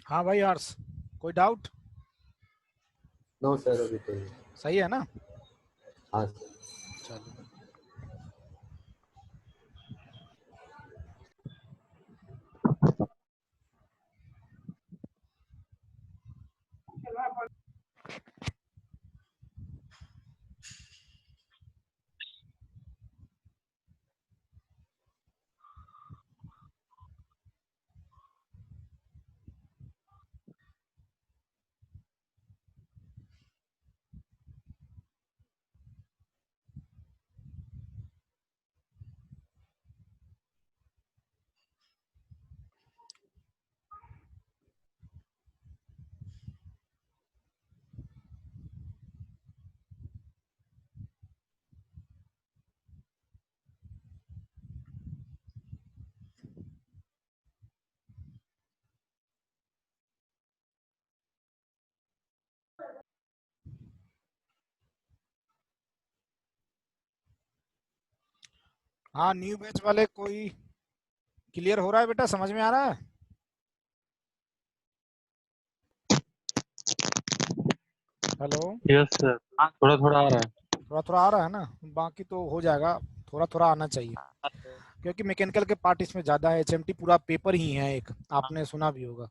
हाँ भाई हर्ष, कोई डाउट? नो सर, अभी तो नहीं। सही है ना? हाँ सर। चलो। हाँ, न्यू बैच वाले कोई क्लियर हो रहा है बेटा? समझ में आ रहा है? हेलो। यस सर, हाँ थोड़ा थोड़ा आ रहा है। थोड़ा थोड़ा आ रहा है ना? बाकी तो हो जाएगा। थोड़ा थोड़ा आना चाहिए, क्योंकि मैकेनिकल के पार्ट इसमें ज़्यादा है। एचएमटी पूरा पेपर ही है एक, आपने सुना भी होगा,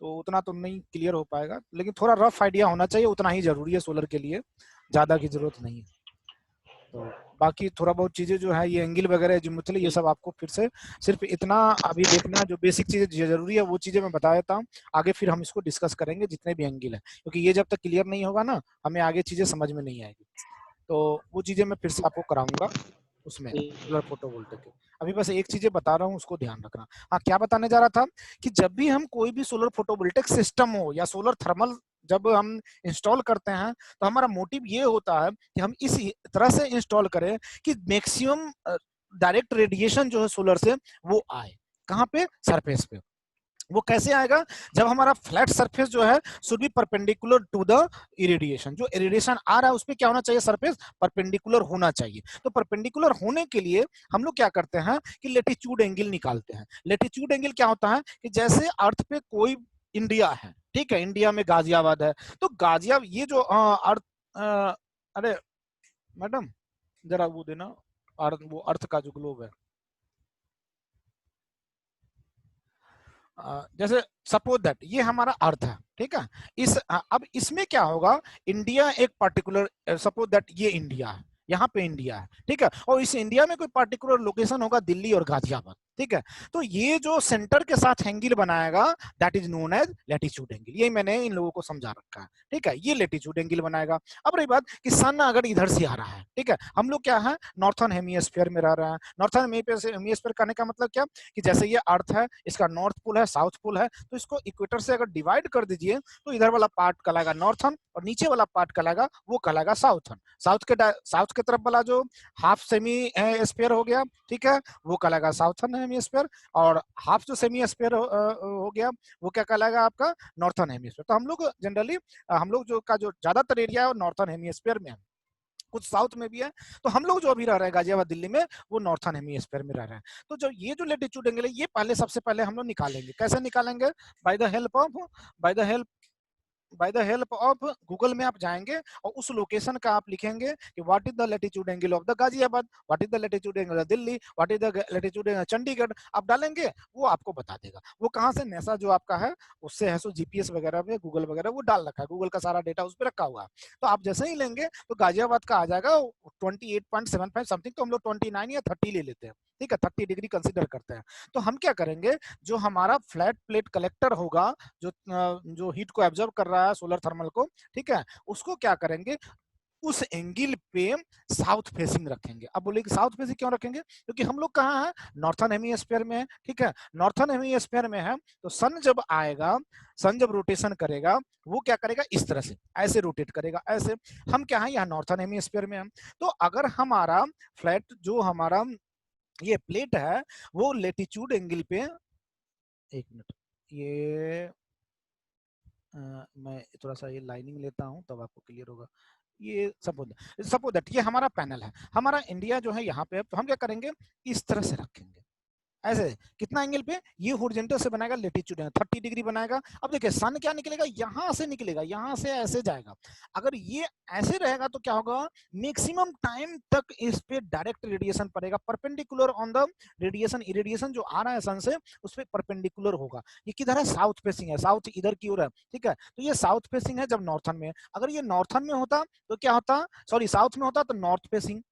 तो उतना तो नहीं क्लियर हो पाएगा, लेकिन थोड़ा रफ आइडिया होना चाहिए, उतना ही ज़रूरी है सोलर के लिए, ज़्यादा की ज़रूरत नहीं है। तो बाकी थोड़ा बहुत चीज़ें जो है, ये एंगल वगैरह जो मतलब ये सब आपको फिर से सिर्फ इतना अभी देखना, जो बेसिक चीज़ें जरूरी है वो चीज़ें मैं बता देता हूँ। आगे फिर हम इसको डिस्कस करेंगे जितने भी एंगल है, क्योंकि ये जब तक क्लियर नहीं होगा ना, हमें आगे चीज़ें समझ में नहीं आएगी। तो वो चीज़ें मैं फिर से आपको कराऊंगा उसमें, सोलर फोटोवोल्टेइक के। अभी बस एक चीजें बता रहा हूँ, उसको ध्यान रखना। हाँ, क्या बताने जा रहा था कि जब भी हम कोई भी सोलर फोटोवोल्टेइक सिस्टम हो या सोलर थर्मल जब हम इंस्टॉल करते हैं, तो हमारा मोटिव ये होता है कि हम इस तरह से इंस्टॉल करें कि मैक्सिमम डायरेक्ट रेडिएशन जो है सोलर से वो आए। कहाँ पे? सरफेस पे। वो कैसे आएगा? जब हमारा फ्लैट सरफेस जो है should be perpendicular to the irradiation. जो इरेडिएशन आ रहा है उस पर क्या होना चाहिए? सरफेस परपेंडिकुलर होना चाहिए। तो परपेंडिकुलर होने के लिए हम लोग क्या करते हैं कि लेटीट्यूड एंगल निकालते हैं। लेटीट्यूड एंगल क्या होता है कि जैसे अर्थ पे कोई इंडिया है, ठीक है, इंडिया में गाजियाबाद है, तो गाजियाबाद ये जो अर्थ, अरे मैडम जरा वो देना, अर्थ, वो अर्थ का जो ग्लोब है, जैसे सपोज दैट ये हमारा अर्थ है, ठीक है। अब इसमें क्या होगा, इंडिया एक पर्टिकुलर, सपोज दैट ये इंडिया है, यहाँ पे इंडिया है, ठीक है, और इस इंडिया में कोई पर्टिकुलर लोकेशन होगा दिल्ली और गाजियाबाद, ठीक है। तो ये जो सेंटर के साथ एंगल बनाएगा that is known as latitude angle. यही मैंने इन लोगों को समझा रखा है, ठीक है, ये लैटिट्यूड एंगल बनाएगा। अब रही बात कि सन अगर इधर से आ रहा है, ठीक है, हम लोग क्या है, नॉर्थन हेमिस्फीयर में रह रहे हैं। नॉर्थन हेमिस्फीयर करने का मतलब क्या कि जैसे ये अर्थ है, इसका नॉर्थ पोल है, साउथ पोल है, तो इसको इक्वेटर से अगर डिवाइड कर दीजिए तो इधर वाला पार्ट कहलाएगा नॉर्थन और नीचे वाला पार्ट कहलाएगा, वो कहलाएगा साउथन। साउथ के तरफ वाला जो हाफ सेमी स्फीयर हो गया, ठीक है, वो कहलाएगा साउथन हेमिस्फीयर, और हाफ जो सेमी स्फीयर हो गया वो क्या कहलाएगा आपका? Northern hemisphere. तो हम लोग जनरली, हम लोग जो का जो ज्यादातर एरिया है वो नॉर्थन हेमिस्फीयर में है, कुछ साउथ में भी है। तो हम लोग जो अभी रह रहे हैं गाजियाबाद दिल्ली में, वो नॉर्थन हेमिस्फीयर में रह रहे हैं। तो जो ये जो लेटीट्यूड एंगल है, ये पहले सबसे पहले हम लोग निकालेंगे। कैसे निकालेंगे? By the help of by the help by the help of Google में आप जाएंगे और उस लोकेशन का आप लिखेंगे कि what is the latitude angle of the Ghaziabad, what is the latitude angle of Delhi, what is the latitude angle Chandigarh, आप डालेंगे, वो आपको बता देगा। वो कहाँ से? नेसा जो आपका है उससे है, सो जीपीएस वगैरह में गूगल वगैरह वो डाल रखा है, गूगल का सारा डेटा उस पर रखा हुआ है। तो आप जैसे ही लेंगे तो गाजियाबाद का आ जाएगा 28.75 समथिंग, तो हम लोग 29 या 30 ले लेते हैं, ठीक है, 30 डिग्री कंसिडर करते हैं। तो हम क्या करेंगे, जो हमारा फ्लैट प्लेट कलेक्टर होगा, जो हीट को एब्जॉर्ब कर रहा है सोलर थर्मल को, ठीक है, उसको क्या करेंगे, उस एंगल पे साउथ फेसिंग रखेंगे। अब बोले कि साउथ फेसिंग क्यों रखेंगे? क्योंकि हम लोग कहाँ हैं? नॉर्थन हेमिस्फीयर में है, ठीक है। नॉर्थन हेमिस्फीयर में है तो सन जब आएगा, सन जब रोटेशन करेगा, वो क्या करेगा, इस तरह से ऐसे रोटेट करेगा, ऐसे। हम क्या है, यहाँ नॉर्थन हेमिस्फीयर में है। तो अगर हमारा फ्लैट जो हमारा ये प्लेट है, वो लेटीट्यूड एंगल पे, एक मिनट, ये मैं थोड़ा सा ये लाइनिंग लेता हूं तब आपको क्लियर होगा। ये सपोज दैट ये हमारा पैनल है, हमारा इंडिया जो है यहाँ पे, तो हम क्या करेंगे, इस तरह से रखेंगे, ऐसे कितना एंगल पे, ये हॉरिजॉन्टल से बनाएगा लेटीट्यूड 30 डिग्री बनाएगा। अब देखिए सन क्या निकलेगा, यहाँ से निकलेगा, यहाँ से ऐसे जाएगा। अगर ये ऐसे रहेगा तो क्या होगा, मैक्सिमम टाइम तक इस पे डायरेक्ट रेडिएशन पड़ेगा, perpendicular on the radiation. Irradiation जो आ रहा है सन से उस पर परपेंडिकुलर होगा। ये किधर है, साउथ फेसिंग है, साउथ इधर की ओर है, ठीक है। तो ये साउथ फेसिंग है जब नॉर्थन में है। अगर ये नॉर्थन में होता तो क्या होता, सॉरी साउथ में होता तो नॉर्थ फेसिंग।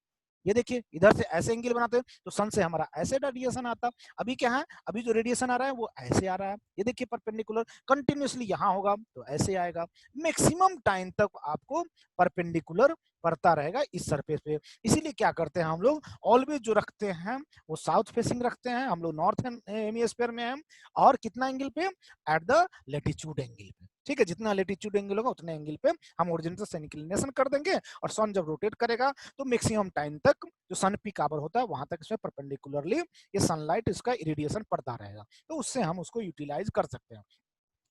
ये देखिए इधर से ऐसे एंगल बनाते हैं तो सन से हमारा ऐसे रेडिएशन आता। अभी क्या है, अभी जो रेडिएशन आ रहा है वो ऐसे आ रहा है, ये देखिए परपेंडिकुलर कंटिन्यूअसली यहाँ होगा तो ऐसे आएगा। मैक्सिमम टाइम तक आपको परपेंडिकुलर पड़ता रहेगा इस सरफेस पे। इसीलिए क्या करते हैं हम लोग, ऑलवेज जो रखते हैं वो साउथ फेसिंग रखते हैं, हम लोग नॉर्थ हेमिस्फीयर में हैं। और कितना एंगल पे, एट द लेटीट्यूड एंगल पे, ठीक है। जितना लेटीट्यूड एंगल होगा उतने एंगल पे हम ओरिजिनल से इंक्लिनेशन कर देंगे, और सन जब रोटेट करेगा तो मैक्सिमम टाइम तक जो सन पीक आवर होता है वहां तक इसमें परपेंडिकुलरली ये सनलाइट इसका इरेडिएशन पड़ता रहेगा। तो उससे हम उसको यूटिलाइज कर सकते हैं।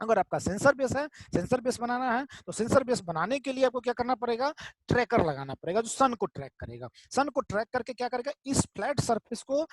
अगर आपका सेंसर बेस है, सेंसर बेस बनाना है, तो सेंसर बेस बनाने के लिए आपको क्या करना पड़ेगा, ट्रैकर लगाना पड़ेगा जो सन को ट्रैक करेगा। सन को ट्रैक करके क्या करेगा, इस फ्लैट सरफेस को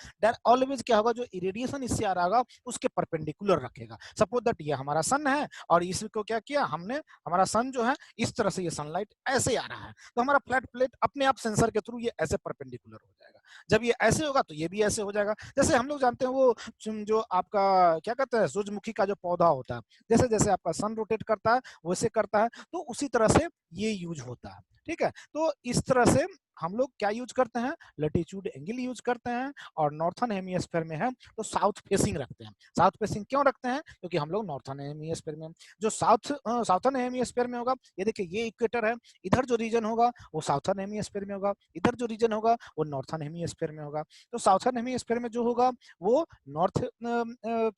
ऑलवेज क्या होगा, जो इरेडिएशन इससे आ रहा होगा उसके परपेंडिकुलर रखेगा। सपोज दैट ये हमारा सन है और इसको क्या किया हमने, हमारा सन जो है इस तरह से ये सनलाइट ऐसे आ रहा है, तो हमारा फ्लैट प्लेट अपने आप सेंसर के थ्रू ये ऐसे परपेंडिकुलर हो जाएगा। जब ये ऐसे होगा तो ये भी ऐसे हो जाएगा। जैसे हम लोग जानते हैं वो जो आपका क्या कहते हैं सूरजमुखी का जो पौधा होता है, जैसे जैसे आपका सन रोटेट करता है वैसे करता है, तो उसी तरह से ये यूज होता है, ठीक है। तो इस तरह से हम लोग क्या यूज करते हैं, लैटिट्यूड एंगल यूज करते हैं। और नॉर्थन हेमिस्फीयर में है तो साउथ फेसिंग रखते हैं। साउथ फेसिंग क्यों रखते हैं, क्योंकि हम लोग नॉर्थन हेमिस्फीयर में, जो साउथर्न हेमिस्फीयर में होगा, ये देखिए ये इक्वेटर है, इधर जो रीजन होगा वो साउथर्न हेमिस्फीयर में होगा, इधर जो रीजन होगा वो नॉर्थन हेमिस्फीयर में होगा। तो साउथर्न हेमिस्फीयर में जो होगा वो नॉर्थ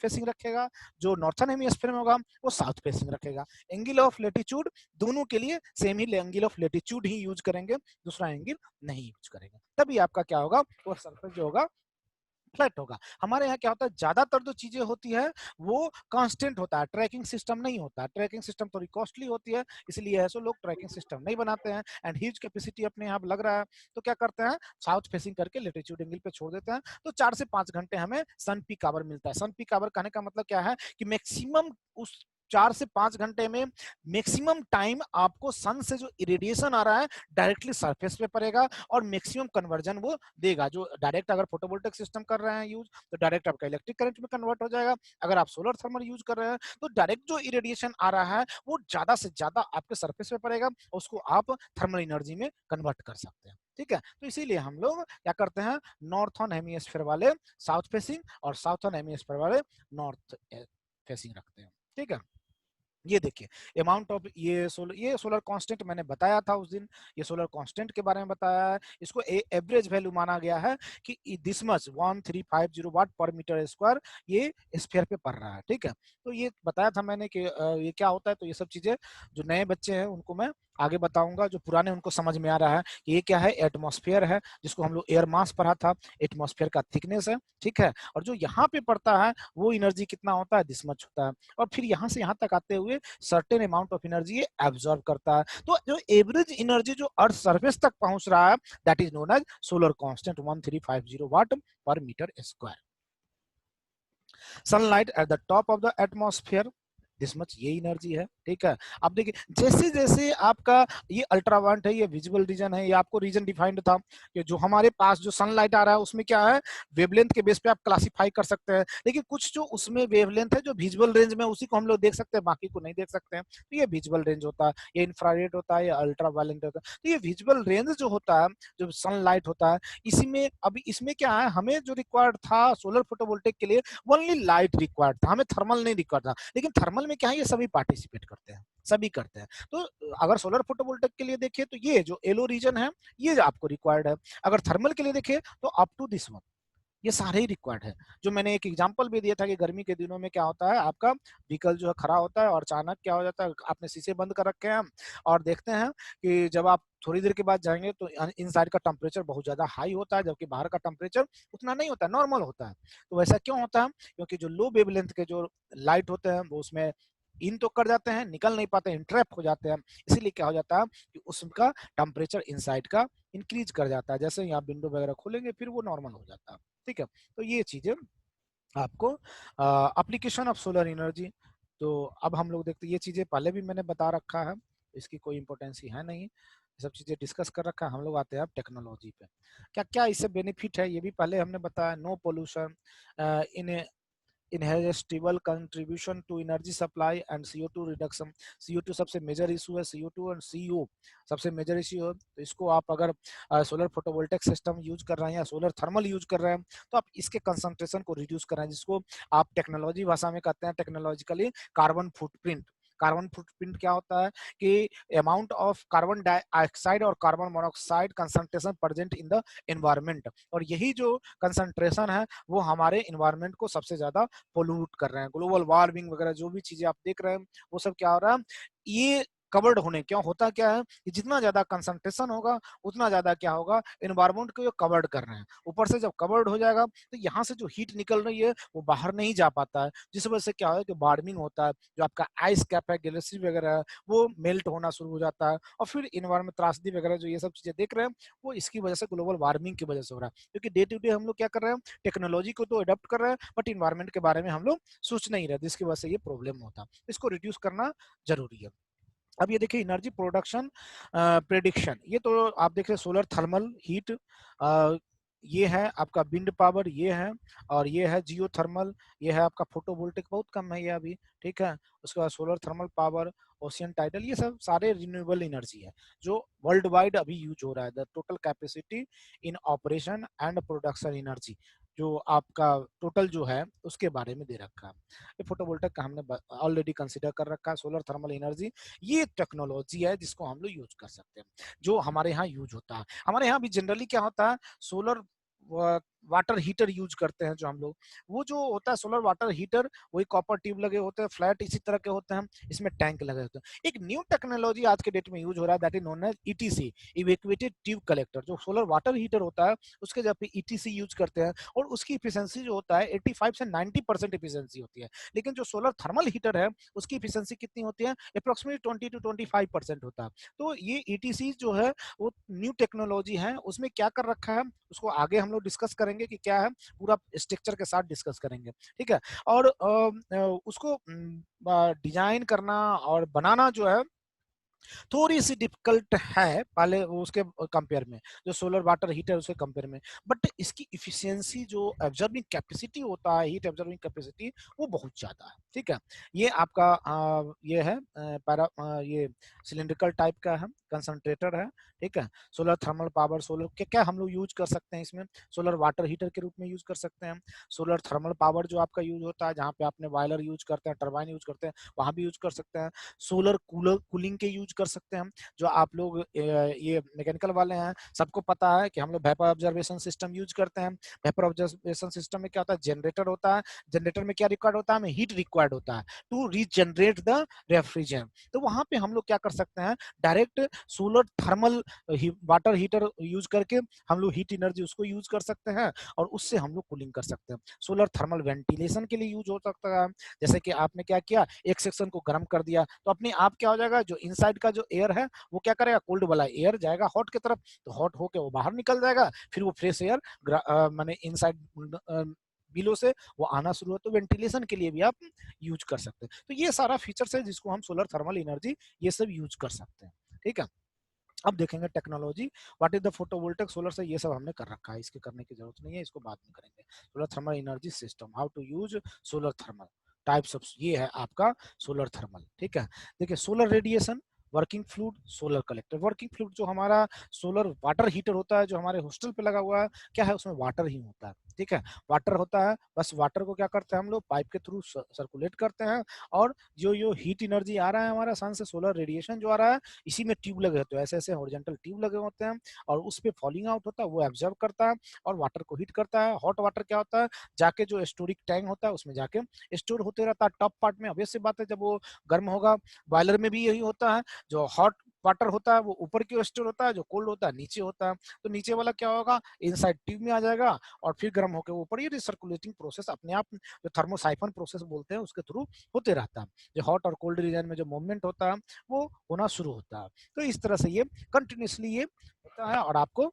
फेसिंग रखेगा, जो नॉर्थन हेमिस्फीयर में होगा वो साउथ फेसिंग रखेगा। एंगल ऑफ लेटीट्यूड दोनों के लिए same he angle of latitude he use करेंगे, दूसरा एंगल नहीं यूज करेंगे। तभी आपका क्या होगा, वो सरफेस जो होगा फ्लैट होगा। हमारे यहाँ क्या होता है, ज्यादातर जो चीजें होती है वो कांस्टेंट होता है, ट्रैकिंग सिस्टम नहीं होता है। ट्रैकिंग सिस्टम थोड़ी कॉस्टली होती है, इसलिए ऐसे लोग ट्रैकिंग सिस्टम नहीं बनाते हैं। एंड ह्यूज कैपेसिटी अपने यहाँ लग रहा है, तो क्या करते हैं साउथ फेसिंग करके लेटीट्यूड एंगल पे छोड़ देते हैं। तो 4 से 5 घंटे हमें सन पीक आवर मिलता है। सन पीक आवर कहने का मतलब क्या है कि मैक्सिमम उस 4 से 5 घंटे में मैक्सिमम टाइम आपको सन से जो इरेडिएशन आ रहा है डायरेक्टली सरफेस पे पड़ेगा, और मैक्सिमम कन्वर्जन वो देगा। जो डायरेक्ट अगर फोटोवोल्टिक सिस्टम कर रहे हैं यूज तो डायरेक्ट आपका इलेक्ट्रिक करंट में कन्वर्ट हो जाएगा। अगर आप सोलर थर्मल यूज कर रहे हैं तो डायरेक्ट जो इरेडिएशन आ रहा है वो ज्यादा से ज्यादा आपके सरफेस पे पड़ेगा, उसको आप थर्मल एनर्जी में कन्वर्ट कर सकते हैं, ठीक है। तो इसीलिए हम लोग क्या करते हैं, नॉर्थन हेमिस्फीयर वाले साउथ फेसिंग और साउथर्न हेमिस्फीयर वाले नॉर्थ फेसिंग रखते हैं, ठीक है। ये देखिए अमाउंट ऑफ ये सोलर कांस्टेंट मैंने बताया था उस दिन, ये सोलर कांस्टेंट के बारे में बताया है। इसको एवरेज वैल्यू माना गया है कि this much 1350 watt per metre square ये स्फीयर पे पड़ रहा है, ठीक है। तो ये बताया था मैंने कि ये क्या होता है। तो ये सब चीजें जो नए बच्चे हैं उनको मैं आगे बताऊंगा, जो पुराने उनको समझ में आ रहा है कि ये क्या है, एटमॉस्फेयर है, जिसको हम लोग एयर मास पढ़ा था, एटमॉस्फेयर का थिकनेस है, ठीक है। और जो यहाँ पे पड़ता है वो एनर्जी कितना होता है, दिस मच होता है। और फिर यहाँ से यहाँ तक आते हुए सर्टेन अमाउंट ऑफ एनर्जी ये एब्जॉर्ब करता है। तो जो एवरेज एनर्जी जो अर्थ सरफेस तक पहुंच रहा है that is known as solar constant 1350 watt per metre square. Sunlight at the top of the atmosphere this much ये एनर्जी है, ठीक है। अब देखिए जैसे जैसे आपका ये अल्ट्रावायलेट है, ये विजुअल रीजन है, ये आपको रीजन डिफाइंड था कि जो हमारे पास जो सनलाइट आ रहा है उसमें क्या है, वेवलेंथ के बेस पे आप क्लासिफाई कर सकते हैं। लेकिन कुछ जो उसमें वेवलेंथ है जो विजुअल रेंज में उसी को हम लोग देख सकते हैं, बाकी को नहीं देख सकते हैं। तो ये विजुअल रेंज होता है, ये इंफ्रारेड होता है, ये अल्ट्रावायलेट होता है। तो ये विजुअल रेंज जो होता है, जो सनलाइट होता है, इसी में अभी इसमें क्या है, हमें जो रिक्वायर्ड था सोलर फोटोवोल्टिक के लिए ओनली लाइट रिक्वायर्ड था, हमें थर्मल नहीं रिक्वायर्ड था। लेकिन थर्मल में क्या है, ये सभी पार्टिसिपेट करते हैं, सभी करते हैं। तो अगर सोलर फोटोवोल्टिक के लिए देखिए तो ये जो येलो रीजन है ये आपको रिक्वायर्ड है। अगर थर्मल के लिए देखिए तो अप टू दिस वन ये सारे ही रिक्वायर्ड है। जो मैंने एक एग्जांपल भी दिया था कि गर्मी के दिनों में क्या होता है, आपका व्हीकल जो है खड़ा होता है और अचानक क्या हो जाता है, आपने शीशे बंद कर रखे हैं और देखते हैं कि जब आप थोड़ी देर के बाद जाएंगे तो इनसाइड का टेम्परेचर बहुत ज्यादा हाई होता है, जबकि बाहर का टेम्परेचर उतना नहीं होता है, नॉर्मल होता है। तो वैसा क्यों होता है, क्योंकि जो लो वेवलेंथ के जो लाइट होते हैं वो उसमें इन तो कर जाते हैं, निकल नहीं पाते, इंट्रैप हो जाते हैं। इसीलिए क्या हो जाता है कि उसका टेम्परेचर इनसाइड का इंक्रीज कर जाता है। जैसे ही आप विंडो वगैरह खोलेंगे फिर वो नॉर्मल हो जाता है, ठीक है। तो ये चीजें आपको एप्लीकेशन ऑफ सोलर एनर्जी। तो अब हम लोग देखते हैं, ये चीजें पहले भी मैंने बता रखा है, इसकी कोई इंपॉर्टेंस ही है नहीं, ये सब चीजें डिस्कस कर रखा है। हम लोग आते हैं अब टेक्नोलॉजी पे, क्या क्या इससे बेनिफिट है ये भी पहले हमने बताया। No pollution in in has a stable contribution to energy supply and CO2 reduction। CO2 सबसे मेजर इशू है, CO2 और CO सबसे मेजर इशू है। तो इसको आप अगर सोलर फोटोवोल्टेक सिस्टम यूज कर रहे हैं या सोलर थर्मल यूज कर रहे हैं तो आप इसके कंसंट्रेशन को रिड्यूस कर रहे हैं, जिसको आप टेक्नोलॉजी भाषा में कहते हैं technologically carbon footprint. Carbon footprint क्या होता है कि अमाउंट ऑफ कार्बन डाइऑक्साइड और carbon monoxide concentration present in the environment, और यही जो कंसंट्रेशन है वो हमारे इन्वायरमेंट को सबसे ज्यादा पोल्यूट कर रहे हैं। ग्लोबल वार्मिंग वगैरह जो भी चीजें आप देख रहे हैं वो सब क्या हो रहा है, ये कवर्ड होने क्यों होता क्या है कि जितना ज्यादा कंसंट्रेशन होगा उतना ज्यादा क्या होगा, एनवायरमेंट को ये कवर्ड कर रहे हैं। ऊपर से जब कवर्ड हो जाएगा तो यहाँ से जो हीट निकल रही है वो बाहर नहीं जा पाता है, जिस वजह से क्या है कि वार्मिंग होता है, जो आपका आइस कैप है, गैलेक्सी वगैरह है, वो मेल्ट होना शुरू हो जाता है, और फिर इन्वायरमेंट त्रासदी वगैरह जो ये सब चीजें देख रहे हैं वो इसकी वजह से ग्लोबल वार्मिंग की वजह से हो रहा है। क्योंकि डे टू डे हम लोग क्या कर रहे हैं, टेक्नोलॉजी को तो अडॉप्ट कर रहे हैं बट इन्वायरमेंट के बारे में हम लोग सोच नहीं रहे, जिसकी वजह से ये प्रॉब्लम होता है। इसको रिड्यूस करना जरूरी है। अब ये देखिए एनर्जी प्रोडक्शन प्रेडिक्शन, ये तो आप देख रहे सोलर थर्मल हीट, ये है आपका विंड पावर, ये है, और ये है जियो थर्मल, ये है आपका फोटोवोल्टिक, बहुत कम है ये अभी, ठीक है। उसके बाद solar thermal power, ocean tidal, ये सब सारे रिन्यूएबल एनर्जी है जो वर्ल्ड वाइड अभी यूज हो रहा है। The total capacity in operation and production energy, जो आपका टोटल जो है उसके बारे में दे रखा है। ये फोटोवोल्टिक का हमने ऑलरेडी कंसीडर कर रखा है। सोलर थर्मल एनर्जी ये टेक्नोलॉजी है जिसको हम लोग यूज कर सकते हैं, जो हमारे यहाँ यूज होता है। हमारे यहाँ भी जनरली क्या होता है, सोलर वाटर हीटर यूज करते हैं जो हम लोग, वो जो होता है सोलर वाटर हीटर, वही कॉपर ट्यूब लगे होते हैं, फ्लैट इसी तरह के होते हैं, इसमें टैंक लगे होते हैं। एक न्यू टेक्नोलॉजी आज के डेट में यूज हो रहा है, that is known as ETC, evacuated tube collector. जो सोलर वाटर हीटर होता है उसके जब पे ईटीसी यूज करते हैं, और उसकी इफिशियंसी जो होता है 85 से 90% इफिशियंसी होती है। लेकिन जो सोलर थर्मल हीटर है उसकी इफिशियंसी कितनी होती है, अप्रोक्सीमेटली 20 to 25% होता है। तो ये ईटीसी जो है वो न्यू टेक्नोलॉजी है, उसमें क्या कर रखा है उसको आगे हम लोग डिस्कस करेंगे कि क्या है, पूरा स्ट्रक्चर के साथ डिस्कस करेंगे, ठीक है। और उसको डिजाइन करना और बनाना जो है थोड़ी सी डिफिकल्ट है पहले उसके कंपेयर में, जो सोलर वाटर हीटर उसके कंपेयर में, बट इसकी इफिशियंसी जो एब्जॉर्बिंग कैपेसिटी होता है, हीट एब्जॉर्बिंग कैपेसिटी, वो बहुत ज्यादा है, ठीक है। ये आपका ये है ये सिलिंड्रिकल टाइप का है, कंसंट्रेटर है, ठीक है। सोलर थर्मल पावर, सोलर क्या क्या हम लोग यूज कर सकते हैं इसमें, सोलर वाटर हीटर के रूप में यूज कर सकते हैं। सोलर थर्मल पावर जो आपका यूज होता है, जहाँ पे आपने बॉयलर यूज करते हैं, टरबाइन यूज करते हैं, वहां भी यूज कर सकते हैं। सोलर कूलर कूलिंग के यूज कर सकते हैं, जो आप लोग ये मैकेनिकल वाले हैं सबको पता है कि हम लोग वेपर ऑब्जर्वेशन सिस्टम यूज करते हैं। वेपर ऑब्जर्वेशन सिस्टम में क्या होता है, जनरेटर होता है, जनरेटर में क्या रिक्वायर्ड होता है, हमें हीट रिक्वायर्ड होता है टू रीजनरेट द रेफ्रिजरेंट। तो वहां पे हम लोग क्या कर सकते हैं, direct solar thermal water heater use करके हम लोग हीट एनर्जी उसको यूज कर सकते हैं, और उससे हम लोग कूलिंग कर सकते हैं। सोलर थर्मल वेंटिलेशन के लिए यूज हो सकता है, जैसे कि आपने क्या किया, एक सेक्शन को गर्म कर दिया तो अपने आप क्या हो जाएगा, जो इनसाइड का जो एयर है वो क्या करेगा, कोल्ड वाला एयर जाएगा हॉट की तरफ, तो हॉट होके वो बाहर निकल जाएगा, फिर वो फ्रेश एयर माने इनसाइड बिलो से वो आना शुरू हो, तो वेंटिलेशन के लिए भी आप यूज कर सकते हैं। तो ये सारा फीचर्स है जिसको हम सोलर थर्मल एनर्जी ये सब यूज कर सकते हैं, ठीक है। अब देखेंगे technology, what is the photovoltaic solar से, ये सब हमने कर रखा है, इसके करने की जरूरत नहीं है, इसको बाद में करेंगे। Solar thermal energy system, how to use solar thermal types of, ये है आपका सोलर थर्मल, ठीक है। देखिए solar radiation, working fluid, solar collector. Working fluid जो हमारा सोलर वाटर हीटर होता है जो हमारे हॉस्टल पे लगा हुआ है, क्या है उसमें वाटर ही होता है, ठीक है। वाटर होता है, बस वाटर को क्या करते हैं हम लोग पाइप के थ्रू सर्कुलेट करते हैं, और जो जो हीट एनर्जी आ रहा है हमारा सन से, सोलर रेडिएशन जो आ रहा है, इसी में ट्यूब लगे होते हैं, ऐसे ऐसे हॉरिजॉन्टल ट्यूब लगे होते हैं, और उस पे फॉलिंग आउट होता है, वो एब्जॉर्ब करता है और वाटर को हीट करता है। हॉट वाटर क्या होता है, जाके जो स्टोरिक टैंक होता है उसमें जाके स्टोर होते रहता है टॉप पार्ट में। ऑब्वियस सी बात है जब वो गर्म होगा, बॉयलर में भी यही होता है, जो हॉट वाटर होता है वो ऊपर की ओर स्टोर होता है, जो कोल्ड होता है नीचे होता है। तो नीचे वाला क्या होगा, इनसाइड ट्यूब में आ जाएगा, और फिर गर्म होकर ऊपर, ये रिसर्कुलेटिंग प्रोसेस अपने आप, जो थर्मोसाइफन प्रोसेस बोलते हैं उसके थ्रू होते रहता है। जो हॉट और कोल्ड रीजन में जो मूवमेंट होता है वो होना शुरू होता है। तो इस तरह से ये कंटिन्यूसली ये होता है, और आपको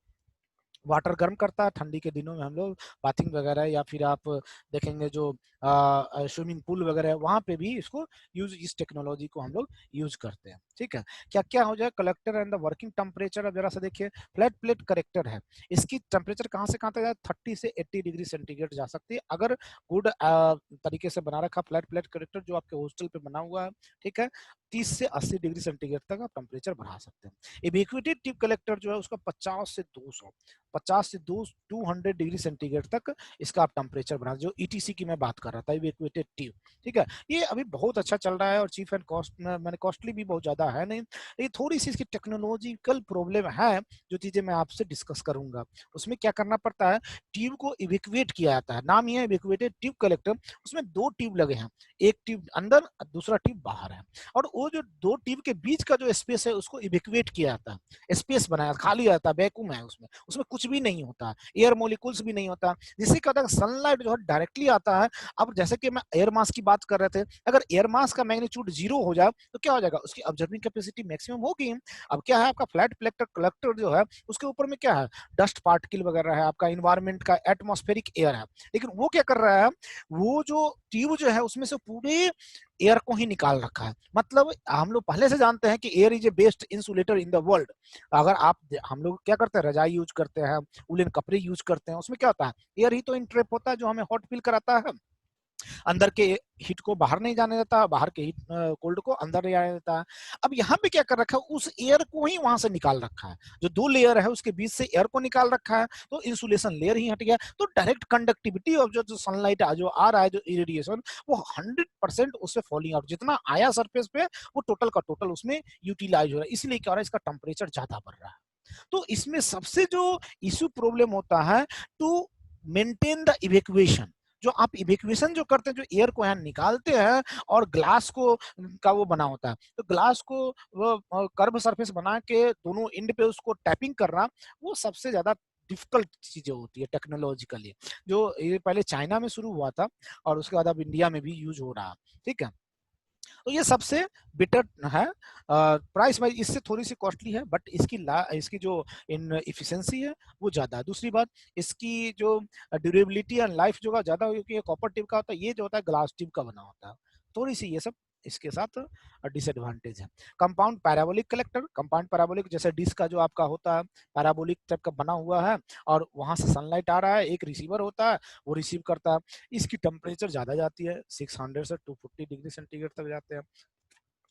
वाटर गर्म करता है। ठंडी के दिनों में हम लोग बाथिंग वगैरह या फिर आप देखेंगे जो स्विमिंग पूल वगैरह है वहां पे भी इसको इस टेक्नोलॉजी को हम लोग यूज करते हैं। ठीक है, क्या क्या हो जाए collector and the working temperature. अब जरा सा देखिए, फ्लैट प्लेट कलेक्टर है, इसकी टेम्परेचर कहाँ से कहाँ तक जाए, 30 से 80 डिग्री सेंटीग्रेड जा सकती है अगर गुड तरीके से बना रखा फ्लैट प्लेट कलेक्टर जो आपके हॉस्टल पे बना हुआ है। ठीक है, 30 से 80 डिग्री सेंटीग्रेड तक आप टेम्परेचर बढ़ा सकते हैं। इवेक्यूएटेड ट्यूब कलेक्टर जो है उसका 50 से 200 डिग्री सेंटीग्रेड तक इसका आप टेम्परेचर बढ़ा, जो ईटीसी की मैं बात कर रहा था, इवेक्यूएटेड ट्यूब। ठीक है, ये अभी बहुत अच्छा चल रहा है और चीप एंड कॉस्ट मैंने कॉस्टली भी बहुत ज्यादा है नहीं। ये थोड़ी सी इसकी टेक्नोलॉजिकल प्रॉब्लम है, जो चीजें मैं आपसे डिस्कस करूंगा। उसमें क्या करना पड़ता है, ट्यूब को इवेक्यूएट किया जाता है, नाम ही है इवेक्यूएटेड ट्यूब कलेक्टर। उसमें 2 ट्यूब लगे हैं, एक ट्यूब अंदर दूसरा ट्यूब बाहर है, और वो जो 2 ट्यूब के बीच का जो स्पेस है उसको इवेक्यूएट किया जाता है। स्पेस बनाया खाली रहता है, वैक्यूम है उसमें, उसमें कुछ भी नहीं होता, एयर मोलिकुल्स भी नहीं होता, जिससे क्या होता है सनलाइट जो है डायरेक्टली आता है। अब जैसे कि मैं एयर मास की बात कर रहे थे, अगर एयर मास का मैग्नीट्यूड 0 हो जाए तो क्या हो जाएगा, उसकी ऑब्जर्विंग कैपेसिटी मैक्सिमम होगी। अब क्या है, आपका फ्लैट प्लेट कलेक्टर जो है उसके ऊपर में क्या है, डस्ट पार्टिकल वगैरह है, आपका इन्वायरमेंट का एटमॉस्फेरिक एयर है। लेकिन वो क्या कर रहा है, वो जो ट्यूब जो है उसमें से पूरे एयर को ही निकाल रखा है। मतलब हम लोग पहले से जानते हैं कि air is a best insulator in the world. अगर आप हम लोग क्या करते हैं, रजाई यूज करते हैं, उलन कपड़े यूज करते हैं, उसमें क्या होता है, एयर ही तो इंट्रैप होता है जो हमें हॉट फील कराता है, अंदर के हीट को बाहर नहीं जाने देता, बाहर के हीट कोल्ड को अंदर नहीं आने देता है। अब यहाँ पे क्या कर रखा है, उस एयर को ही वहां से निकाल रखा है, जो 2 लेयर है उसके बीच से एयर को निकाल रखा है, तो इंसुलेशन लेयर ही हट गया। तो डायरेक्ट कंडक्टिविटी ऑफ जो सनलाइट जो आ रहा है, जो इरेडिएशन, वो 100% उससे फॉलिंग आउट, जितना आया सरफेस पे वो टोटल का टोटल उसमें यूटिलाइज हो रहा है। इसलिए क्या हो रहा है, इसका टेम्परेचर ज्यादा बढ़ रहा है। तो इसमें सबसे जो इश्यू प्रॉब्लम होता है, टू मेंटेन द इवेक्युएशन, जो आप इवेक्युएशन जो करते हैं, जो एयर को यहाँ निकालते हैं और ग्लास को का वो बना होता है, तो ग्लास को वो कर्व सरफेस बना के दोनों एंड पे उसको टैपिंग करना, वो सबसे ज्यादा डिफिकल्ट चीजें होती है टेक्नोलॉजिकली, जो ये पहले चाइना में शुरू हुआ था और उसके बाद अब इंडिया में भी यूज हो रहा है। ठीक है, तो ये सबसे बेटर है। प्राइस वाइज इससे थोड़ी सी कॉस्टली है, बट इसकी जो इन इफिशिएंसी है वो ज्यादा है। दूसरी बात, इसकी जो ड्यूरेबिलिटी एंड लाइफ जो ज्यादा हो, क्योंकि ये कॉपर ट्यूब का होता है, ये जो होता है ग्लास ट्यूब का बना होता है। थोड़ी सी ये सब इसके साथ डिसएडवांटेज है। Compound parabolic collector, compound parabolic जैसे डिश का जो आपका होता है, पैराबोलिक टाइप का बना हुआ है और वहां से सनलाइट आ रहा है, एक रिसीवर होता है वो रिसीव करता है। इसकी टेम्परेचर ज्यादा जाती है, 600 से 240 डिग्री सेंटीग्रेड तक जाते हैं।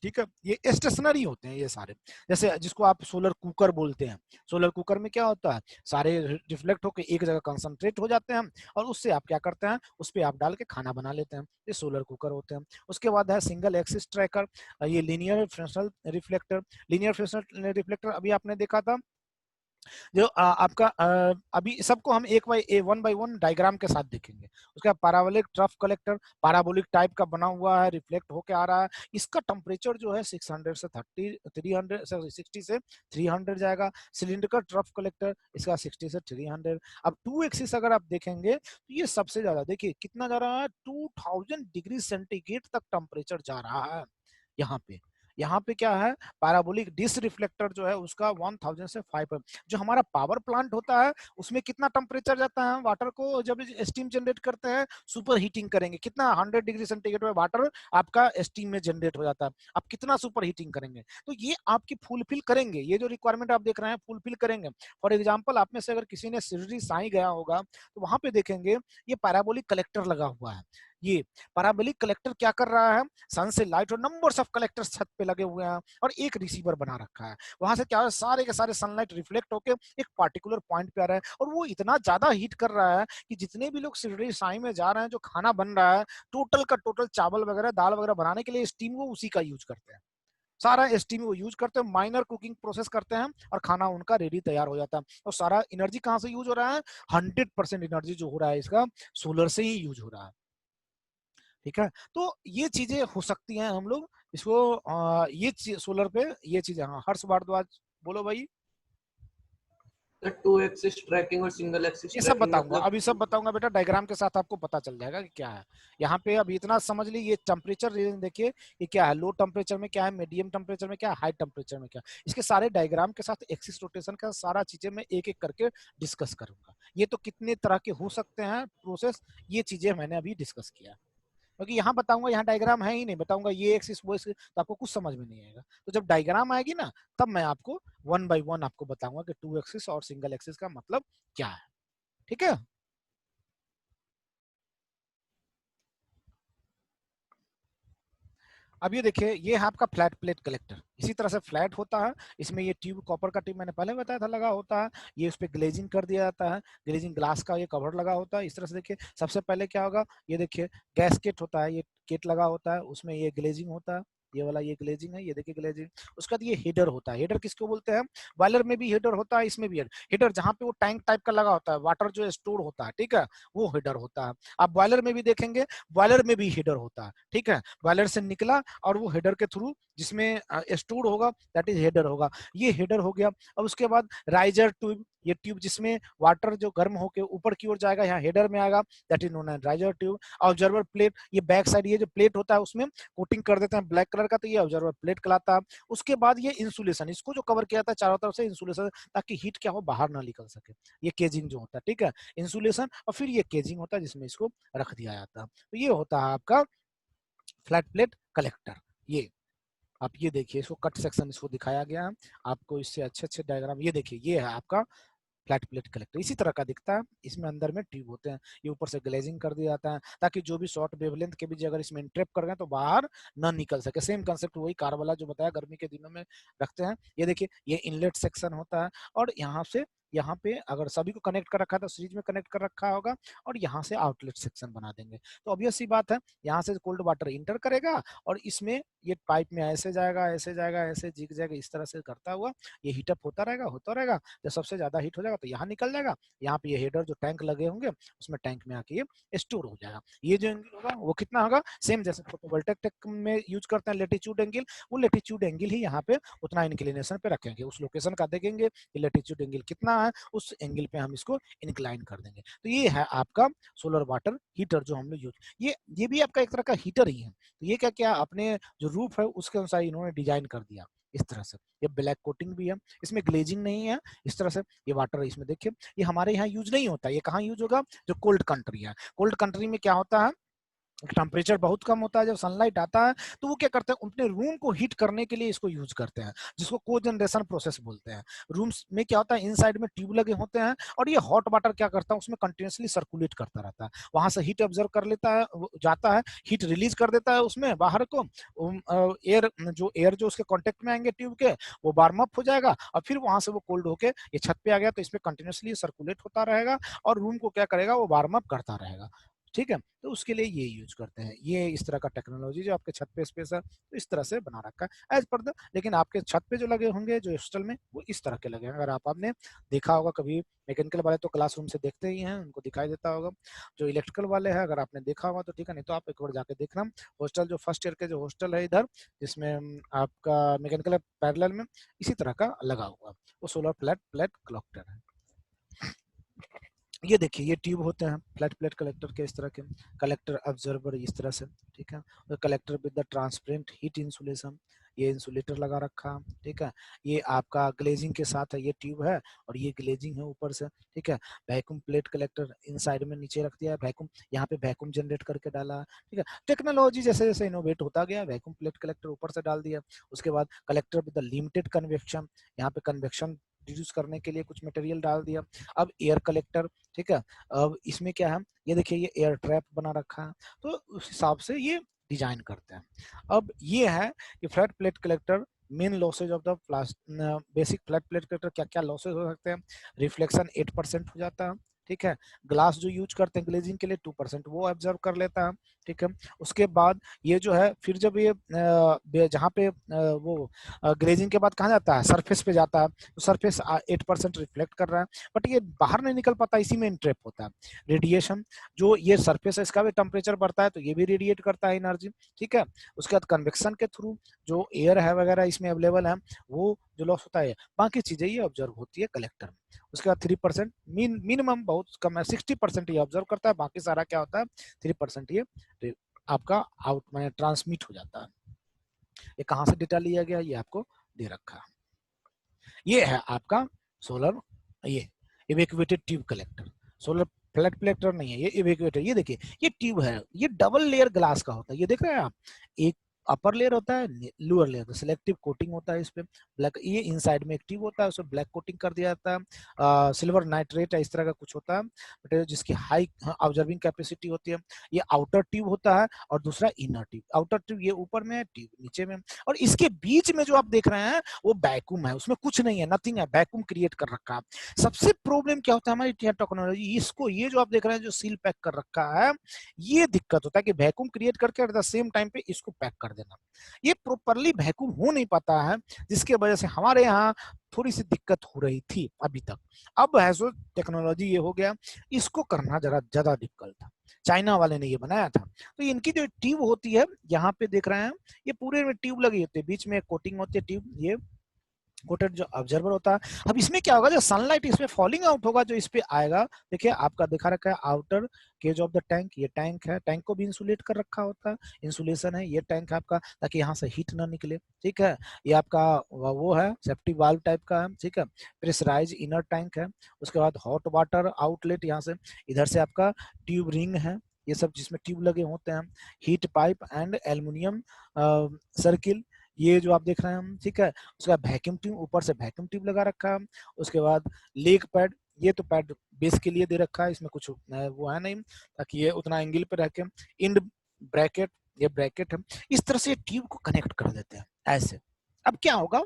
ठीक है, ये स्टेशनरी होते हैं ये सारे, जैसे जिसको आप सोलर कुकर बोलते हैं। सोलर कुकर में क्या होता है, सारे रिफ्लेक्ट होकर एक जगह कंसंट्रेट हो जाते हैं और उससे आप क्या करते हैं, उस पर आप डाल के खाना बना लेते हैं। ये सोलर कुकर होते हैं। उसके बाद है सिंगल एक्सिस ट्रैकर, ये linear fractional reflector. Linear fractional reflector अभी आपने देखा था, जो आपका अभी सबको हम वन बाय वन डायग्राम के साथ देखेंगे। उसका parabolic trough collector, parabolic type का बना हुआ है, रिफ्लेक्ट होके आ रहा है। इसका टेम्परेचर जो है 600 से 30 300 60 से 300 जाएगा। सिलिंड्रिकल ट्रफ कलेक्टर, इसका 60 से 300। अब 2 एक्सिस अगर आप देखेंगे तो ये सबसे ज्यादा, देखिए कितना जा रहा है, 2000 डिग्री सेंटीग्रेड तक टेम्परेचर जा रहा है। यहाँ पे क्या है, पैराबोलिक डिश रिफ्लेक्टर जो है उसका 1000 से 500। जो हमारा पावर प्लांट होता है उसमें कितना टेम्परेचर जाता है, वाटर को जब स्टीम जनरेट करते हैं, सुपर हीटिंग करेंगे, कितना 100 डिग्री सेंटीग्रेड में वाटर आपका स्टीम में जनरेट हो जाता है। आप कितना सुपर हीटिंग करेंगे, तो ये आपकी फुलफिल करेंगे, ये जो रिक्वायरमेंट आप देख रहे हैं फुलफिल करेंगे। फॉर एग्जाम्पल, आप में से अगर किसी ने शिरडी साई गया होगा तो वहां पे देखेंगे ये पैराबोलिक कलेक्टर लगा हुआ है। ये पैराबोलिक कलेक्टर क्या कर रहा है, सन से लाइट और नंबर्स ऑफ कलेक्टर्स छत पे लगे हुए हैं और एक रिसीवर बना रखा है। वहां से क्या है, सारे के सारे सनलाइट रिफ्लेक्ट होके एक पार्टिकुलर पॉइंट पे आ रहा है और वो इतना ज्यादा हीट कर रहा है कि जितने भी लोग शिरडी साई में जा रहे हैं, जो खाना बन रहा है टोटल का टोटल, चावल वगैरह दाल वगैरह बनाने के लिए स्टीम वो उसी का यूज करते हैं। सारा स्टीम वो यूज करते हैं, माइनर कुकिंग प्रोसेस करते हैं और खाना उनका रेडी तैयार हो जाता है। और सारा एनर्जी कहाँ से यूज हो रहा है, 100% एनर्जी जो हो रहा है इसका सोलर से ही यूज हो रहा है। ठीक है, तो ये चीजें हो सकती हैं, हम लोग इसको ये सोलर पे ये चीजें। हाँ, हर्ष भारद्वाज बोलो भाई। सर 2 एक्सिस ट्रैकिंग और सिंगल एक्सिस ये सब ट्रैकिंग बताऊंगा, मतलब अभी सब बताऊंगा बेटा, डायग्राम के साथ आपको पता चल जाएगा कि क्या है। यहाँ पे अभी इतना समझ ली, ये टेम्परेचर रीजन देखिए ये क्या है, लो टेम्परेचर में क्या है, मीडियम टेम्परेचर में क्या है, हाई टेम्परेचर में क्या है। इसके सारे डायग्राम के साथ एक्सिस रोटेशन का सारा चीजें मैं एक एक करके डिस्कस करूंगा। ये तो कितने तरह के हो सकते हैं प्रोसेस, ये चीजें मैंने अभी डिस्कस किया। क्योंकि यहाँ बताऊंगा, यहाँ डायग्राम है ही नहीं, बताऊंगा ये एक्सिस वो एक्सिस, तो आपको कुछ समझ में नहीं आएगा। तो जब डायग्राम आएगी ना, तब मैं आपको वन बाय वन आपको बताऊंगा कि टू एक्सिस और सिंगल एक्सिस का मतलब क्या है। ठीक है। अब ये देखिए, ये है आपका फ्लैट प्लेट कलेक्टर। इसी तरह से फ्लैट होता है, इसमें ये ट्यूब, कॉपर का ट्यूब मैंने पहले बताया था लगा होता है, ये उस पर ग्लेजिंग कर दिया जाता है, ग्लेजिंग ग्लास का ये कवर लगा होता है। इस तरह से देखिए, सबसे पहले क्या होगा, ये देखिए गैसकेट होता है, ये केट लगा होता है, उसमें ये ग्लेजिंग होता है, ये वाला ये ग्लेजिंग है, ये देखिए ग्लेजिंग। उसके बाद ये हेडर होता है, हेडर किसको बोलते हैं, बॉयलर में भी हेडर होता है, इसमें भी हेडर, जहाँ पे वो टैंक टाइप का लगा होता है, वाटर जो स्टोर होता है, ठीक है, वो हेडर होता है। आप बॉयलर में भी देखेंगे, बॉयलर में भी हेडर होता है, ठीक है, बॉयलर से निकला और वो हेडर के थ्रू जिसमें स्टोर होगा, दैट इज हेडर होगा, ये हेडर हो गया। अब उसके बाद राइजर ट्यूब, ये ट्यूब जिसमें वाटर जो गर्म होकर ऊपर की ओर जाएगा, यहाँ हेडर में आएगा, that is known as riser tube. Observer plate, ये बैक साइड ये जो प्लेट होता है उसमें कोटिंग कर देते हैं ब्लैक कलर का, तो ये ऑब्जर्वर प्लेट कहलाता है। उसके बाद ये इंसुलेशन, इसको जो कवर किया जाता है चारों तरफ से इंसुलेशन, ताकि हीट क्या हो, बाहर ना निकल सके, ये केजिंग जो होता है, ठीक है, इंसुलेशन। और फिर ये केजिंग होता है जिसमें इसको रख दिया जाता है। तो ये होता है आपका फ्लैट प्लेट कलेक्टर। ये आप ये देखिए, इसको कट सेक्शन इसको दिखाया गया है आपको, इससे अच्छे अच्छे डायग्राम। ये देखिए, ये है आपका फ्लैट प्लेट कलेक्टर, इसी तरह का दिखता है। इसमें अंदर में ट्यूब होते हैं, ये ऊपर से ग्लेजिंग कर दिया जाता है, ताकि जो भी शॉर्ट वेवलेंथ के भी अगर इसमें इंट्रैप कर गए तो बाहर ना निकल सके। सेम कंसेप्ट वही कार वाला जो बताया, गर्मी के दिनों में रखते हैं। ये देखिए, ये इनलेट सेक्शन होता है, और यहाँ से यहाँ पे अगर सभी को कनेक्ट कर रखा है तो सीरीज में कनेक्ट कर रखा होगा, और यहाँ से आउटलेट सेक्शन बना देंगे। तो ऑब्वियस सी बात है, यहाँ से कोल्ड वाटर इंटर करेगा, और इसमें ये पाइप में ऐसे जाएगा, ऐसे जाएगा, ऐसे जिग जाएगा, इस तरह से करता हुआ ये हीटअप होता रहेगा, होता रहेगा। जब सबसे ज्यादा हीट हो जाएगा तो यहाँ निकल जाएगा, यहाँ पे ये हेडर जो टैंक लगे होंगे उसमें टैंक में आके ये स्टोर हो जाएगा। ये जो एंगल होगा वो कितना होगा, सेम जैसे फोटोवोल्टेइक टेक में यूज करते हैं लेटीट्यूड एंगल, वो लेटीट्यूड एंगल ही यहाँ पे उतना इंक्लिनेशन पे रखेंगे, उस लोकेशन का देखेंगे कि लेटीट्यूड एंगल कितना है, उस एंगल पे हम इसको इंक्लाइन कर देंगे। तो ये है आपका सोलर वाटर हीटर जो हम लोग यूज, ये भी आपका एक तरह का हीटर ही है। तो ये क्या क्या अपने जो रूफ है उसके अनुसार इन्होंने डिजाइन कर दिया इस तरह से। ये ब्लैक कोटिंग भी है, इसमें ग्लेजिंग नहीं है, इस तरह से ये वाटर इसमें देखिए, ये हमारे यहाँ यूज नहीं होता, ये कहाँ यूज होगा, जो कोल्ड कंट्री है। कोल्ड कंट्री में क्या होता है, टेम्परेचर बहुत कम होता है, जब सनलाइट आता है तो वो क्या करते हैं, अपने रूम को हीट करने के लिए इसको यूज करते हैं, जिसको कोजनरेशन प्रोसेस बोलते हैं। रूम्स में क्या होता है, इनसाइड में ट्यूब लगे होते हैं, और ये हॉट वाटर क्या करता है, उसमें कंटिन्यूसली सर्कुलेट करता रहता है, वहां से हीट ऑब्जर्व कर लेता है, जाता है, हीट रिलीज कर देता है उसमें बाहर को, एयर जो उसके कॉन्टेक्ट में आएंगे ट्यूब के, वो वार्म अप हो जाएगा, और फिर वहां से वो कोल्ड होके ये छत पे आ गया, तो इसमें कंटिन्यूसली सर्कुलेट होता रहेगा, और रूम को क्या करेगा, वो वार्म अप करता रहेगा। ठीक है, तो उसके लिए ये यूज करते हैं, ये इस तरह का टेक्नोलॉजी जो आपके छत पे स्पेस है तो इस तरह से बना रखा है एज पर द। लेकिन आपके छत पे जो लगे होंगे जो हॉस्टल में, वो इस तरह के लगे हैं। अगर आपने देखा होगा कभी, मैकेनिकल वाले तो क्लासरूम से देखते ही हैं, उनको दिखाई देता होगा। जो इलेक्ट्रिकल वाले हैं, अगर आपने देखा होगा तो ठीक है, नहीं तो आप एक बार जाके देखना। हॉस्टल जो फर्स्ट ईयर के जो हॉस्टल है इधर, जिसमें आपका मैकेनिकल पैरेलल में इसी तरह का लगा हुआ, वो सोलर फ्लैट प्लेट कलेक्टर है। ये देखिए, ये ट्यूब होते हैं फ्लैट प्लेट कलेक्टर के, इस तरह के कलेक्टर ऑब्जर्वर इस तरह से, ठीक है, और collector with the transparent heat insulation, ये इंसुलेटर लगा रखा, ठीक है, ये आपका ग्लेजिंग के साथ है, ये ट्यूब है और ये ग्लेजिंग है ऊपर से, ठीक है। वैक्यूम प्लेट कलेक्टर इन साइड में नीचे रख दिया है, वैक्यूम यहाँ पे वैक्यूम जनरेट करके डाला, ठीक है। टेक्नोलॉजी जैसे जैसे इनोवेट होता गया, वैक्यूम प्लेट कलेक्टर ऊपर से डाल दिया। उसके बाद collector with the limited convection, यहाँ पे कन्वेक्शन रिड्यूस करने के लिए कुछ मटेरियल डाल दिया। अब एयर कलेक्टर, ठीक है, अब इसमें क्या है, ये देखिए, ये एयर ट्रैप बना रखा है, तो उस हिसाब से ये डिजाइन करते हैं। अब ये है कि flat plate collector main losses of the basic flat plate collector, क्या क्या लॉसेज हो सकते हैं। रिफ्लेक्शन 8% हो जाता है, ठीक है। ग्लास जो यूज करते हैं ग्लेजिंग के लिए 2% वो ऑब्जर्व कर लेता है, ठीक है। उसके बाद ये जो है, फिर जब ये जहाँ पे वो ग्लेजिंग के बाद कहाँ जाता है, सरफेस पे जाता है, तो सरफेस 8% रिफ्लेक्ट कर रहा है, बट ये बाहर नहीं निकल पाता, इसी में इंट्रैप होता है। रेडिएशन, जो ये सरफेस है इसका भी टेम्परेचर बढ़ता है, तो ये भी रेडिएट करता है एनर्जी, ठीक है। उसके बाद कन्वेक्शन के थ्रू जो एयर है वगैरह इसमें अवेलेबल है, वो जो लॉस होता है, बाकी चीजें ये ऑब्जर्व होती है कलेक्टर में। उसके बाद 3% मिनिमम बहुत कम है, 60% ये ऑब्जर्व करता है, बाकी सारा क्या होता है 3% ये आपका आउट में ट्रांसमिट हो जाता है। ये कहाँ से डेटा लिया गया ये आपको दे रखा है। ये है आपका सोलर ये evacuated tube collector. Solar flat collector नहीं है ये, इवैक्यूएटेड। ये देखिए ये ट्यूब है, ये डबल लेयर ग्लास का होता है, ये देख रहे हैं आप, एक अपर लेयर होता है, लोअर लेयर, सिलेक्टिव कोटिंग होता है इस पे ब्लैक, ये इनसाइड में एक ट्यूब होता है उसमें ब्लैक कोटिंग कर दिया जाता है, सिल्वर नाइट्रेट इस तरह का कुछ होता है बट जिसकी हाई ऑब्जर्विंग कैपेसिटी होती है। ये आउटर ट्यूब होता है और दूसरा इनर ट्यूब। आउटर ट्यूब ये ऊपर में है, ट्यूब नीचे में, और इसके बीच में जो आप देख रहे हैं वो वैक्यूम है, उसमें कुछ नहीं है, नथिंग है, वैक्यूम क्रिएट कर रखा है। सबसे प्रॉब्लम क्या होता है हमारी टेक्नोलॉजी, इसको ये जो आप देख रहे हैं जो सील पैक कर रखा है, ये दिक्कत होता है कि वैक्यूम क्रिएट करके एट द सेम टाइम पे इसको पैक कर देना, ये प्रॉपरली वैक्यूम हो नहीं पाता है, जिसके वजह से हमारे यहाँ थोड़ी सी दिक्कत हो रही थी अभी तक। अब है सो टेक्नोलॉजी ये हो गया, इसको करना जरा ज्यादा दिक्कत था, चाइना वाले ने ये बनाया था। तो इनकी जो ट्यूब होती है यहाँ पे देख रहे हैं, ये पूरे में ट्यूब लगी होती है, बीच में कोटिंग होती है ट्यूब, ये कोटेड जो ऑब्जर्वर होता है। अब इसमें क्या होगा, जो सनलाइट इसमें फॉलिंग आउट होगा जो इस पे आएगा, देखिए आपका दिखा रखा है outer cage of the tank, ये टैंक है, टैंक को भी इंसुलेट कर रखा होता है, इंसुलेशन है, ये टैंक है आपका ताकि यहाँ से हीट ना निकले, ठीक है। ये आपका वो है सेफ्टी वाल्व टाइप का है, ठीक है। प्रेशराइज इनर टैंक है, उसके बाद हॉट वाटर आउटलेट, यहाँ से इधर से आपका ट्यूब रिंग है, ये सब जिसमें ट्यूब लगे होते हैं, heat pipe and aluminium circle, ये जो आप देख रहे हैं, ठीक है। उसके बाद वैक्यूम ट्यूब, ऊपर से वैक्यूम ट्यूब लगा रखा है। उसके बाद लेग पैड, ये तो पैड बेस के लिए दे रखा है, इसमें कुछ वो है नहीं ताकि ये उतना एंगल पे रखे। इंड ब्रैकेट, ये ब्रैकेट है, इस तरह से ट्यूब को कनेक्ट कर देते हैं ऐसे। अब क्या होगा,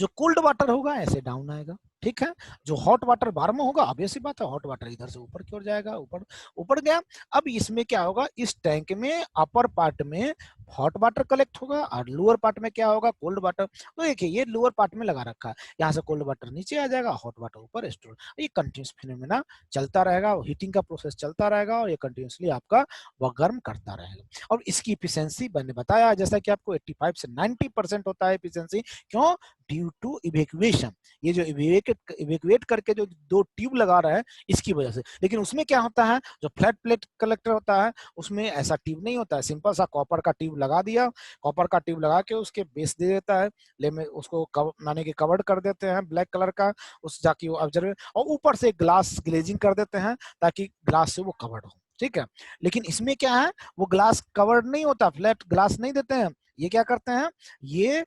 जो कोल्ड वाटर होगा ऐसे डाउन आएगा, ठीक है। जो हॉट वाटर बाहर में होगा, ऑब्वियस सी बात है, हॉट वाटर इधर से ऊपर की ओर जाएगा, ऊपर ऊपर गया। अब इसमें क्या होगा, इस टैंक में अपर पार्ट में हॉट वाटर कलेक्ट होगा और लोअर पार्ट में क्या होगा, कोल्ड वाटर। तो देखिए ये लोअर पार्ट में लगा रखा है, यहाँ से कोल्ड वाटर नीचे आ जाएगा, हॉट वाटर ऊपर स्टोर, ये कंटिन्यूस फिनोमेना चलता रहेगा, हीटिंग का प्रोसेस चलता रहेगा और ये कंटिन्यूसली आपका वह गर्म करता रहेगा। और इसकी इफिशियंसी मैंने बताया जैसा कि आपको 85 से 90% होता है इफिशियंसी, क्यों, ड्यू टू इवेक्यूएशन, ये जो इवेक्यूएट करके जो दो ट्यूब लगा रहा है इसकी वजह से। लेकिन उसमें क्या होता है, जो फ्लैट प्लेट कलेक्टर होता है उसमें ऐसा ट्यूब नहीं होता है, सिंपल सा कॉपर का ट्यूब लगा दिया, कॉपर का ट्यूब लगा के उसके बेस दे देता है, ले में उसको माने कि कवर्ड कर देते हैं ब्लैक कलर का, उस जाके वो ऑब्जर्व, और ऊपर से ग्लास ग्लेजिंग कर देते हैं ताकि ग्लास से वो कवर्ड हो, ठीक है। लेकिन इसमें क्या है, वो ग्लास कवर्ड नहीं होता, फ्लैट ग्लास नहीं देते हैं, ये क्या करते हैं, ये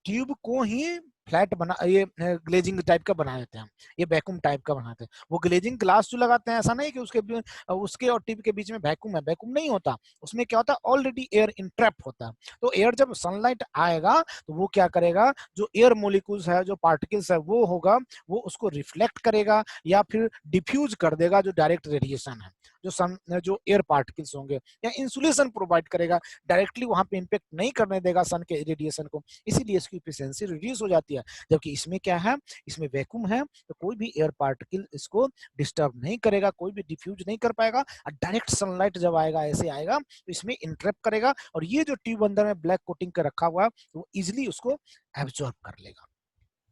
ट्यूब को ही फ्लैट बना, ये ग्लेजिंग टाइप का बना देते हैं, ये वैक्यूम टाइप का बनाते हैं। वो ग्लेजिंग ग्लास जो लगाते हैं, ऐसा नहीं कि उसके और ट्यूब के बीच में वैक्यूम है, वैक्यूम नहीं होता, उसमें क्या होता है, ऑलरेडी एयर इंट्रैप होता है। तो एयर जब सनलाइट आएगा तो वो क्या करेगा, जो एयर मोलिक्यूल्स है, जो पार्टिकल्स है वो होगा, वो उसको रिफ्लेक्ट करेगा या फिर डिफ्यूज कर देगा, जो डायरेक्ट रेडिएशन है, जो एयर पार्टिकल्स होंगे, या इंसुलेशन प्रोवाइड करेगा, डायरेक्टली वहां पे इंपेक्ट नहीं करने देगा सन के रेडिएशन को, इसीलिए इसकी एफिशिएंसी रिड्यूस हो जाती है। जबकि इसमें क्या है, इसमें वैक्यूम है तो कोई भी एयर पार्टिकल इसको डिस्टर्ब नहीं करेगा, कोई भी डिफ्यूज नहीं कर पाएगा, और डायरेक्ट सनलाइट जब आएगा ऐसे आएगा तो इसमें इंट्रैप करेगा, और ये जो ट्यूब अंदर में ब्लैक कोटिंग का रखा हुआ है वो इजिली उसको एब्जॉर्ब कर लेगा।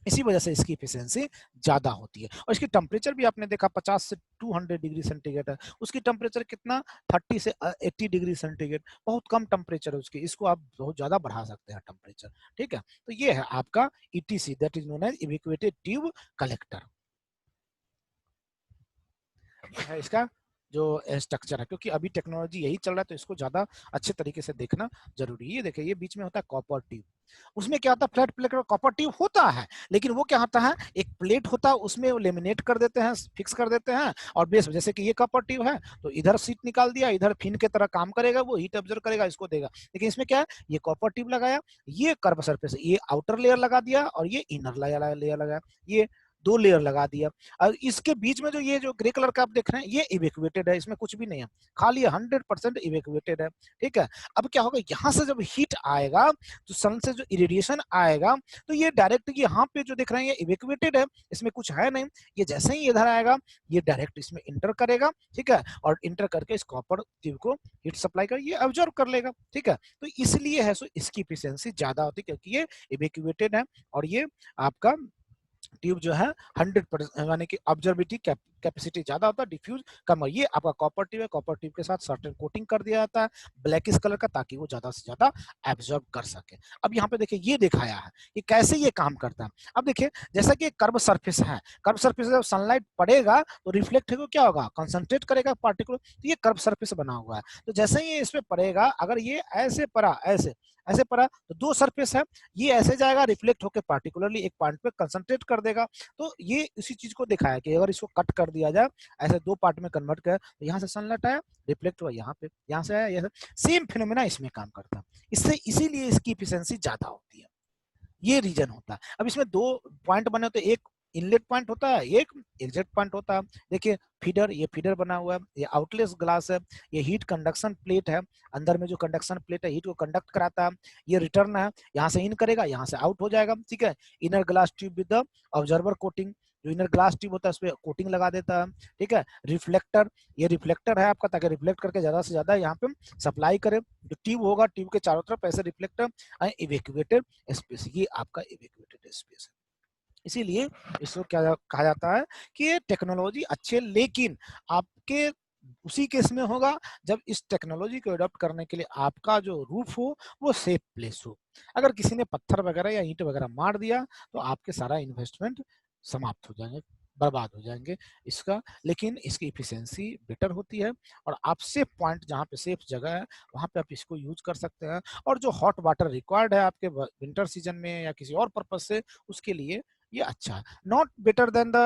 इसी वजह से इसकी एफिशिएंसी ज्यादा होती है। और इसकी टेम्परेचर भी आपने देखा 50 से 200 डिग्री सेंटीग्रेड है, उसकी टेम्परेचर कितना 30 से 80 डिग्री सेंटीग्रेड, बहुत कम टेम्परेचर है उसकी, इसको आप बहुत ज्यादा बढ़ा सकते हैं टेम्परेचर, ठीक है। तो ये है आपका ETC, that is known as evacuated tube collector, है इसका जो स्ट्रक्चर है। क्योंकि अभी टेक्नोलॉजी यही चल रहा है तो इसको ज्यादा अच्छे तरीके से देखना जरूरी है। ये देखिए ये बीच में होता है कॉपर ट्यूब, उसमें क्या होता है, फ्लैट प्लेट का कॉपर ट्यूब होता है, लेकिन वो क्या होता है, एक प्लेट होता है उसमें वो लेमिनेट कर देते हैं, फिक्स कर देते हैं, और बेस जैसे कि ये कॉपर ट्यूब है तो इधर सीट निकाल दिया, इधर फिन के तरह काम करेगा, वो हीट ऑब्जर्व करेगा, इसको देगा। लेकिन इसमें क्या है, ये कॉपर ट्यूब लगाया, ये कर्व सरफेस, ये आउटर लेयर लगा दिया और ये इनर लेयर लगाया, ये दो लेयर लगा दिया। और इसके बीच में जो ये जो ग्रे कलर का आप देख रहे हैं ये इवैक्यूएटेड है, इसमें कुछ भी नहीं है, खाली 100% इवैक्यूएटेड है, ठीक है। अब क्या होगा, यहाँ से जब हीट आएगा तो सन से जो इरेडिएशन आएगा तो ये डायरेक्ट यहाँ पे जो देख रहे हैं ये इवैक्यूएटेड है, इसमें कुछ है नहीं, ये जैसे ही इधर आएगा ये डायरेक्ट इसमें इंटर करेगा, ठीक है, और इंटर करके इस कॉपर ट्यूब को हीट सप्लाई कर ये ऑब्जर्व कर लेगा, ठीक है। तो इसलिए है सो इसकी एफिशिएंसी ज्यादा होती है क्योंकि ये इवैक्यूएटेड है और ये आपका ट्यूब जो है 100% यानी कि ऑब्जर्बिलिटी कैपेसिटी ज्यादा होता है, डिफ्यूज कम। ये आपका कॉपर ट्यूब है, कॉपर ट्यूब के साथ सर्टेन कोटिंग कर दिया जाता है ब्लैकिश कलर का, ताकि वो ज्यादा से ज्यादा एब्जॉर्ब कर सके। अब यहाँ पे देखिए ये दिखाया है कि कैसे ये काम करता है। अब देखिए जैसा कि कर्व सरफेस है, कर्व सरफेस जब सनलाइट पड़ेगा तो रिफ्लेक्ट होकर क्या होगा, कंसंट्रेट करेगा पार्टिकुलर, तो ये कर्व सरफेस बना हुआ है। तो जैसे ही इस पे पड़ेगा, अगर ये ऐसे पड़ा, ऐसे ऐसे पड़ा, तो दो सरफेस है, ये ऐसे जाएगा, रिफ्लेक्ट होकर पार्टिकुलरली एक पॉइंट पे कंसंट्रेट कर देगा। तो ये इसी चीज को दिखाया कि अगर इसको कट कर दिया जाए, ऐसे दो पार्ट में कन्वर्ट कर, तो यहाँ से सनलाइट आया, रिफ्लेक्ट हुआ यहाँ पे, यहाँ से आया, यहाँ सेम फिनोमेना इसमें काम करता है। इससे इसीलिए इसकी इफिशिएंसी ज्यादा होती है, ये रीजन होता है। अब इसमें दो पॉइंट बने होते हैं, एक इनलेट पॉइंट होता है, एक एग्जिट पॉइंट होता है। देखिए फीडर, ये फीडर बना हुआ है, ये आउटलेट ग्लास है, ये हीट कंडक्शन प्लेट है, अंदर में जो कंडक्शन प्लेट है हीट को कंडक्ट कराता है। ये रिटर्न है, यहाँ से इन करेगा, यहाँ से आउट हो जाएगा, ठीक है। Inner glass tube with the observer coating, जो इनर ग्लास ट्यूब होता है उस पर कोटिंग लगा देता है, ठीक है। रिफ्लेक्टर, ये रिफ्लेक्टर है आपका, ताकि रिफ्लेक्ट करके ज्यादा से ज्यादा यहाँ पे सप्लाई करे। जो ट्यूब होगा, ट्यूब के चारों तरफ ऐसे रिफ्लेक्टर, इवेक्यूएटेड स्पेस, ये आपका इवेक्यूएटेड स्पेस है। इसीलिए इसको क्या कहा जाता है कि ये टेक्नोलॉजी अच्छी है, लेकिन आपके उसी केस में होगा जब इस टेक्नोलॉजी को अडॉप्ट करने के लिए आपका जो रूफ हो वो सेफ प्लेस हो। अगर किसी ने पत्थर वगैरह या ईंट वगैरह मार दिया तो आपके सारा इन्वेस्टमेंट समाप्त हो जाएंगे, बर्बाद हो जाएंगे इसका। लेकिन इसकी इफिशियंसी बेटर होती है, और आप सेफ पॉइंट, जहाँ पे सेफ जगह है वहां पे आप इसको यूज कर सकते हैं। और जो हॉट वाटर रिक्वायर्ड है आपके विंटर सीजन में या किसी और पर्पज से, उसके लिए ये अच्छा है। नॉट बेटर देन द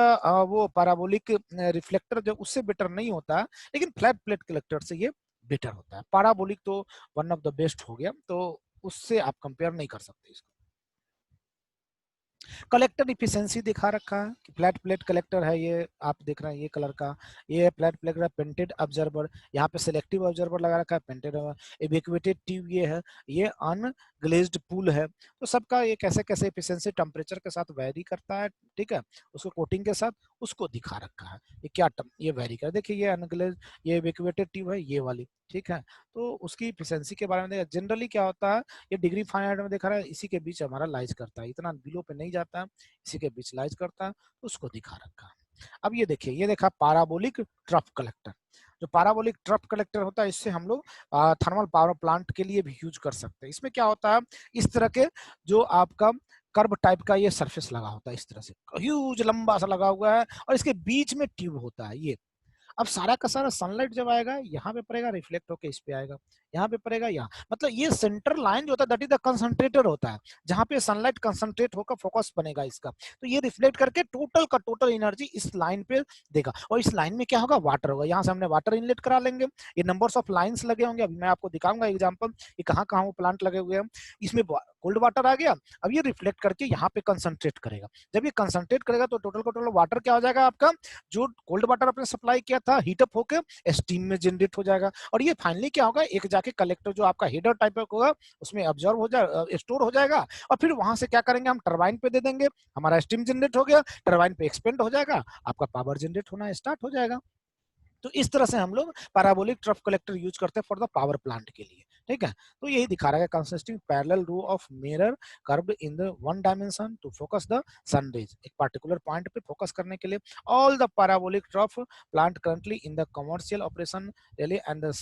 वो पैराबोलिक रिफ्लेक्टर, जो उससे बेटर नहीं होता है, लेकिन फ्लैट प्लेट कलेक्टर से ये बेटर होता है। पैराबोलिक तो वन ऑफ द बेस्ट हो गया, तो उससे आप कंपेयर नहीं कर सकते इसको। कलेक्टर इफिशियंसी दिखा रखा है कि फ्लैट प्लेट कलेक्टर है, ये आप देख रहे हैं ये कलर का, ये फ्लैट प्लेट का पेंटेड ऑब्जर्वर, यहाँ पे सिलेक्टिव ऑब्जर्वर लगा रखा है, पेंटेड इवेक्यूएटेड ट्यूब ये है, ये अनग्लेज्ड पूल है। तो सबका ये कैसे कैसे इफिशियंसी टेम्परेचर के साथ वेरी करता है, ठीक है, उसको कोटिंग के साथ उसको दिखा रखा है। ये क्या ये वेरी कर, देखिए ये अनग्लेज्ड, ये इवेक्यूएटेड ट्यूब है ये वाली, ठीक है। तो उसकी इफिशियंसी के बारे में देखा, जनरली क्या होता है, ये डिग्री फारेनहाइट में देखा रहा है, इसी के बीच हमारा लाइज करता है, इतना बिलो पे नहीं जाता है, इसी के बीच लाइज करता है, उसको दिखा रखा है। अब ये देखिए, ये देखा पाराबोलिक ट्रफ कलेक्टर। जो पाराबोलिक ट्रफ कलेक्टर होता है, इससे हम लोग थर्मल पावर प्लांट के लिए भी यूज कर सकते हैं। इसमें क्या होता है, इस तरह के जो आपका कर्व टाइप का ये सरफेस लगा होता है, इस तरह से ह्यूज लंबा सा लगा हुआ है, और इसके बीच में ट्यूब होता है ये। अब सारा का सारा सनलाइट जब आएगा यहाँ पे पड़ेगा, रिफ्लेक्ट होकर इस पे आएगा, यहाँ पे पड़ेगा, यहाँ मतलब ये सेंटर लाइन जो होता है दैट इज द कंसंट्रेटर होता है, जहाँ पे सनलाइट कंसंट्रेट होकर फोकस बनेगा इसका। तो ये रिफ्लेक्ट करके टोटल का टोटल एनर्जी इस लाइन पे देगा, और इस लाइन में क्या होगा, वाटर होगा। यहाँ से हमने वाटर इनलेट करा लेंगे, ये नंबर्स ऑफ लाइन्स लगे होंगे, अभी मैं आपको दिखाऊंगा एग्जाम्पल ये कहाँ कहाँ वो प्लांट लगे हुए हैं। इसमें कोल्ड वाटर आ गया, अब ये रिफ्लेक्ट करके यहाँ पे कंसंट्रेट करेगा। जब ये कंसंट्रेट करेगा तो टोटल का टोटल वाटर क्या हो जाएगा आपका, जो कोल्ड वाटर आपने सप्लाई किया था हीटअप होकर स्टीम में जनरेट हो जाएगा, और ये फाइनली क्या होगा, एक जाके कलेक्टर जो आपका हेडर टाइप होगा उसमें ऑब्जर्व हो जाए, स्टोर हो जाएगा, और फिर वहां से क्या करेंगे, हम टरबाइन पे दे देंगे, हमारा स्टीम जनरेट हो गया, टरबाइन पे एक्सपेंड हो जाएगा, आपका पावर जनरेट होना स्टार्ट हो जाएगा। तो इस तरह से हम लोग पैराबोलिक ट्रफ कलेक्टर यूज करते हैं फॉर द पावर प्लांट के लिए, ठीक है। तो यही दिखा रहा है, consisting parallel row of mirror curved in the one dimension to focus the sun rays, एक पर्टिकुलर पॉइंट पे फोकस करने के लिए। All the parabolic trough plant currently in the commercial operation really, and the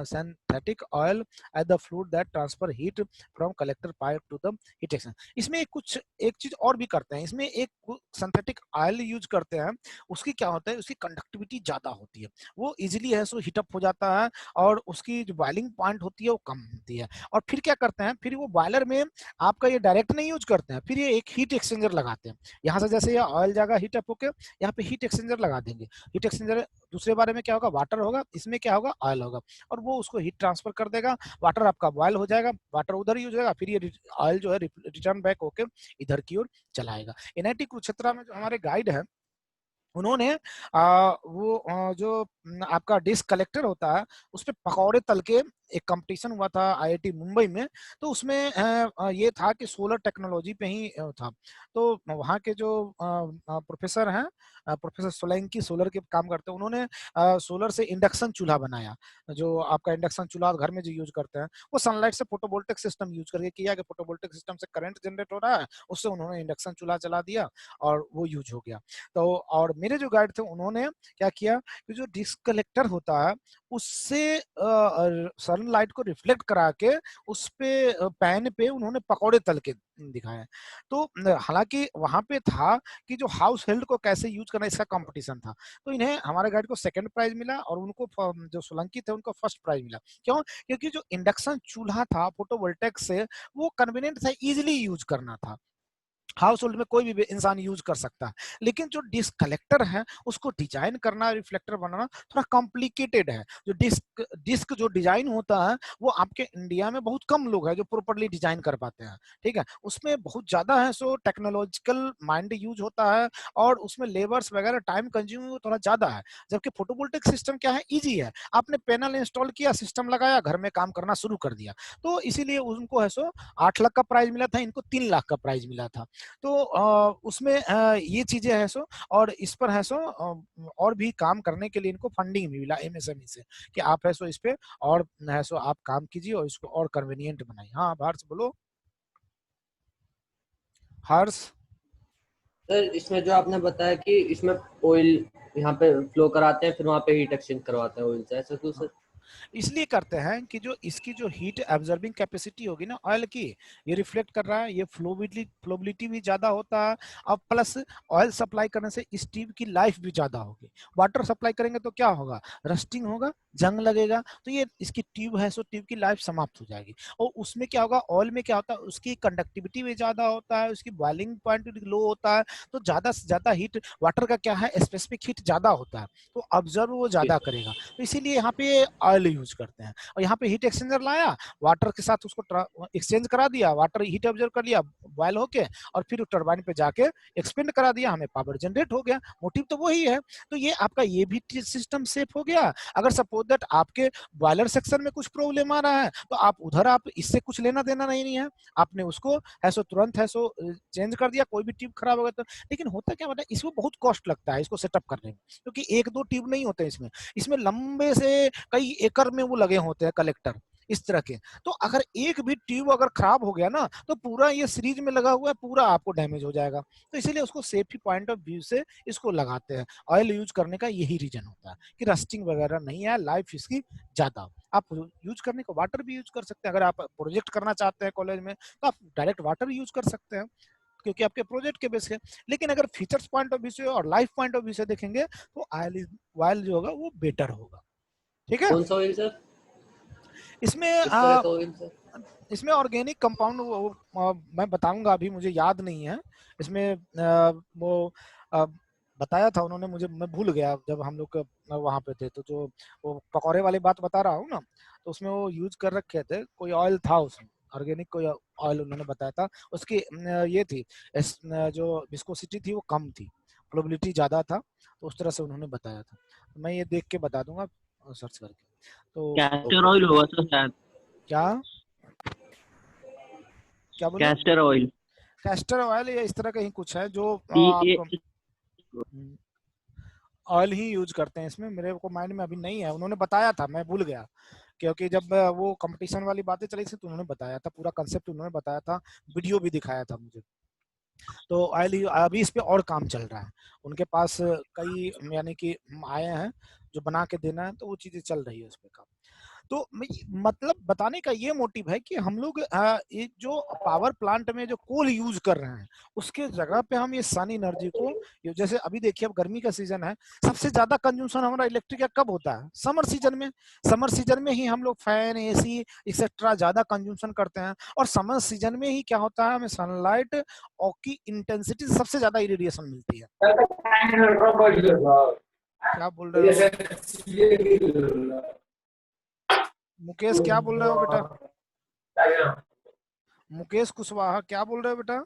synthetic oil as the fluid that transfer heat from collector pipe to the heat exchanger। इसमें कुछ एक चीज और भी करते हैं, इसमें एक सिंथेटिक ऑयल यूज करते हैं, उसकी क्या होता है, उसकी कंडक्टिविटी ज्यादा होती है, वो इजीली है सो हीटअप हो जाता है, और उसकी जो बॉइलिंग पॉइंट होती है वो कम होती है। और फिर क्या करते हैं, फिर वो बॉयलर में आपका ये डायरेक्ट नहीं यूज करते हैं, फिर ये एक हीट एक्सचेंजर लगाते हैं। यहाँ से जैसे ये ऑयल जाएगा हीटअप होकर, यहाँ पे हीट एक्सचेंजर लगा देंगे। हीट एक्सचेंजर दूसरे बारे में क्या होगा, वाटर होगा, इसमें क्या होगा, ऑयल होगा, और वो उसको हीट ट्रांसफर कर देगा, वाटर आपका बॉयल हो जाएगा, वाटर उधर यूज होगा, फिर ये ऑयल जो है रिटर्न बैक होकर इधर की ओर चलाएगा। एनआईटी कुरुक्षेत्र में जो हमारे गाइड है, उन्होंने वो जो आपका डिस्क कलेक्टर होता है उस पे पकौड़े तल के एक कंपटीशन हुआ था आईआईटी मुंबई में, तो उसमें ये था कि सोलर टेक्नोलॉजी पे ही था। तो वहाँ के जो प्रोफेसर हैं, प्रोफेसर सोलंकी सोलर के काम करते हैं, उन्होंने सोलर से इंडक्शन चूल्हा बनाया। जो आपका इंडक्शन चूल्हा घर में जो यूज करते हैं, वो सनलाइट से फोटोवोल्टिक सिस्टम यूज करके किया, कि फोटोवोल्टिक सिस्टम से करंट जनरेट हो रहा है, उससे उन्होंने इंडक्शन चूल्हा चला दिया और वो यूज हो गया। तो और मेरे जो गाइड थे उन्होंने क्या किया कि जो डिस्क कलेक्टर होता है उससे सनलाइट को रिफ्लेक्ट करा के उस पे पैन पे उन्होंने पकौड़े तल के दिखाए। तो हालांकि वहां पे था कि जो हाउस हेल्ड को कैसे यूज करना, इसका कंपटीशन था। तो इन्हें, हमारे गाइड को सेकंड प्राइज मिला और उनको जो सोलंकी थे उनको फर्स्ट प्राइज मिला। क्यों? क्योंकि जो इंडक्शन चूल्हा था फोटोवोल्टेक से, वो कन्वीनियंट था, इजिली यूज करना था, हाउस होल्ड में कोई भी इंसान यूज कर सकता है। लेकिन जो डिस्क कलेक्टर है उसको डिजाइन करना, रिफ्लेक्टर बनाना थोड़ा कॉम्प्लिकेटेड है। जो डिस्क डिस्क जो डिजाइन होता है वो आपके इंडिया में बहुत कम लोग हैं जो प्रॉपरली डिजाइन कर पाते हैं, ठीक है। उसमें बहुत ज्यादा है सो टेक्नोलॉजिकल माइंड यूज होता है और उसमें लेबर्स वगैरह टाइम कंज्यूमिंग थोड़ा ज्यादा है। जबकि फोटोवोल्टिक सिस्टम क्या है, इजी है, आपने पैनल इंस्टॉल किया, सिस्टम लगाया, घर में काम करना शुरू कर दिया। तो इसीलिए उनको है सो 8 लाख का प्राइज मिला था, इनको 3 लाख का प्राइज मिला था। तो उसमें ये चीजें है सो, और इस पर है सो और भी काम करने के लिए इनको फंडिंग भी मिला एमएसएमई से, कि आप है सो इस पे और है सो आप काम कीजिए और इसको और कन्वीनियंट बनाइए। हाँ हर्ष बोलो। हर्ष। सर इसमें जो आपने बताया कि इसमें ऑयल यहाँ पे फ्लो कराते हैं फिर वहाँ पे हीट एक्सचेंज करवाते हैं ऑयल से, ऐसा क्यों सर? इसलिए करते हैं कि जो इसकी जो हीट एब्जॉर्बिंग कैपेसिटी होगी ना ऑयल की, ये रिफ्लेक्ट कर रहा है, ये फ्लोबिलिटी भी ज्यादा होता है, और प्लस ऑयल सप्लाई करने से इस ट्यूब की लाइफ भी ज्यादा होगी। वाटर सप्लाई करेंगे तो क्या होगा, रस्टिंग होगा, जंग लगेगा, तो ये इसकी ट्यूब है सो ट्यूब की लाइफ समाप्त हो जाएगी। और उसमें क्या होगा, ऑयल में क्या होता है, उसकी कंडक्टिविटी भी ज्यादा होता है, उसकी बॉइलिंग पॉइंट लो होता है, तो ज्यादा से ज्यादा हीट, वाटर का क्या है, स्पेसिफिक हीट ज्यादा होता है, तो ऑब्जर्व वो ज्यादा करेगा। तो इसीलिए यहाँ पे ऑयल यूज करते हैं। और यहाँ पे हीट एक्सचेंजर लाया, वाटर के साथ उसको एक्सचेंज करा दिया, वाटर हीट ऑब्जर्व कर लिया बॉयल होके, और फिर टरबाइन पे जाके एक्सपेंड करा दिया, हमें पावर जनरेट हो गया। मोटिव तो वही है। तो ये आपका ये भी सिस्टम सेफ हो गया। अगर सपोज दैट आपके बॉयलर सेक्शन में कुछ प्रॉब्लम आ रहा है तो आप उधर, आप इससे कुछ लेना देना नहीं है, आपने उसको है सो तुरंत है सो चेंज कर दिया, कोई भी ट्यूब खराब हो गया तो। लेकिन होता क्या होता है, इसमें बहुत कॉस्ट लगता है इसको सेटअप करने में, क्योंकि एक दो ट्यूब नहीं होते इसमें, इसमें लंबे से कई एकड़ में वो लगे होते हैं कलेक्टर इस तरह के। तो अगर एक भी ट्यूब अगर खराब हो गया ना तो पूरा ये सीरीज में लगा हुआ है पूरा आपको डैमेज हो जाएगा। तो इसीलिए उसको सेफ्टी पॉइंट ऑफ व्यू से इसको लगाते हैं। ऑयल यूज करने का यही रीजन होता है कि रस्टिंग वगैरह नहीं है, लाइफ इसकी ज्यादा। आप यूज करने को वाटर भी यूज कर सकते हैं, अगर आप प्रोजेक्ट करना चाहते हैं कॉलेज में तो आप डायरेक्ट वाटर यूज कर सकते हैं, क्योंकि आपके प्रोजेक्ट के बेस है। लेकिन अगर फीचर्स पॉइंट ऑफ व्यू से और लाइफ पॉइंट ऑफ व्यू से देखेंगे तो ऑयल जो होगा वो बेटर होगा, ठीक है। कौन सा ऑयल सर? इसमें किस तरह का ऑयल सर? इसमें ऑर्गेनिक कंपाउंड मैं बताऊंगा, अभी मुझे याद नहीं है। इसमें वो आ, बताया था उन्होंने मुझे, मैं भूल गया जब हम लोग वहां पे थे। तो जो वो पकौड़े वाली बात बता रहा हूँ ना, तो उसमें वो यूज कर रखे थे, कोई ऑयल था उसमें, ऑर्गेनिक कोई ऑयल उन्होंने बताया था। उसकी ये थी जो विस्कोसिटी थी वो कम थी, प्रोबेबिलिटी ज्यादा था, तो उस तरह से उन्होंने बताया था। तो मैं ये देख के बता दूंगा सर्च करके। तो कैस्टर ओके। ऑयल होगा सर शायद। क्या क्या बोले, कैस्टर ऑयल। कैस्टर ऑयल या इस तरह का ही कुछ है जो टी ए। आप ऑयल ही यूज करते हैं इसमें। मेरे को माइंड में अभी नहीं है, उन्होंने बताया था, मैं भूल गया, क्योंकि जब वो कंपटीशन वाली बातें चली थी तो उन्होंने बताया था, पूरा कंसेप्ट उन्होंने बताया था, वीडियो भी दिखाया था मुझे। तो ऑयल अभी इस पे और काम चल रहा है उनके पास, कई यानी कि आए हैं जो बना के देना है, तो वो चीजें चल रही है उस पे काम। तो मतलब बताने का ये मोटिव है कि हम लोग ये जो पावर प्लांट में जो कोल यूज कर रहे हैं उसके जगह पे हम ये सन एनर्जी को, जैसे अभी देखिए अब गर्मी का सीजन है, सबसे ज्यादा कंजम्पशन हमारा इलेक्ट्रिक का कब होता है, समर सीजन में। समर सीजन में ही हम लोग फैन एसी एक्सेट्रा ज्यादा कंजम्पशन करते हैं, और समर सीजन में ही क्या होता है, हमें सनलाइट और की इंटेंसिटी सबसे ज्यादा इरेडिएशन मिलती है। क्या बोल रहे हो मुकेश, क्या बोल रहे हो बेटा, मुकेश कुशवाहा क्या बोल रहे हो बेटा,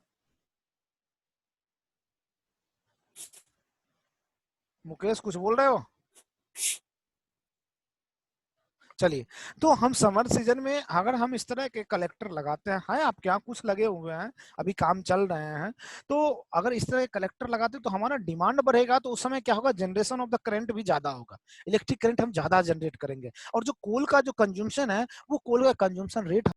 मुकेश कुछ बोल रहे हो। चलिए, तो हम समर सीजन में अगर हम इस तरह के कलेक्टर लगाते हैं आपके यहाँ कुछ लगे हुए हैं, अभी काम चल रहे हैं, तो अगर इस तरह के कलेक्टर लगाते हैं तो हमारा डिमांड बढ़ेगा, तो उस समय क्या होगा, जनरेशन ऑफ द करंट भी ज्यादा होगा, इलेक्ट्रिक करंट हम ज्यादा जनरेट करेंगे, और जो कोल का जो कंज्यूमशन है वो कोल का कंज्यूमशन रेट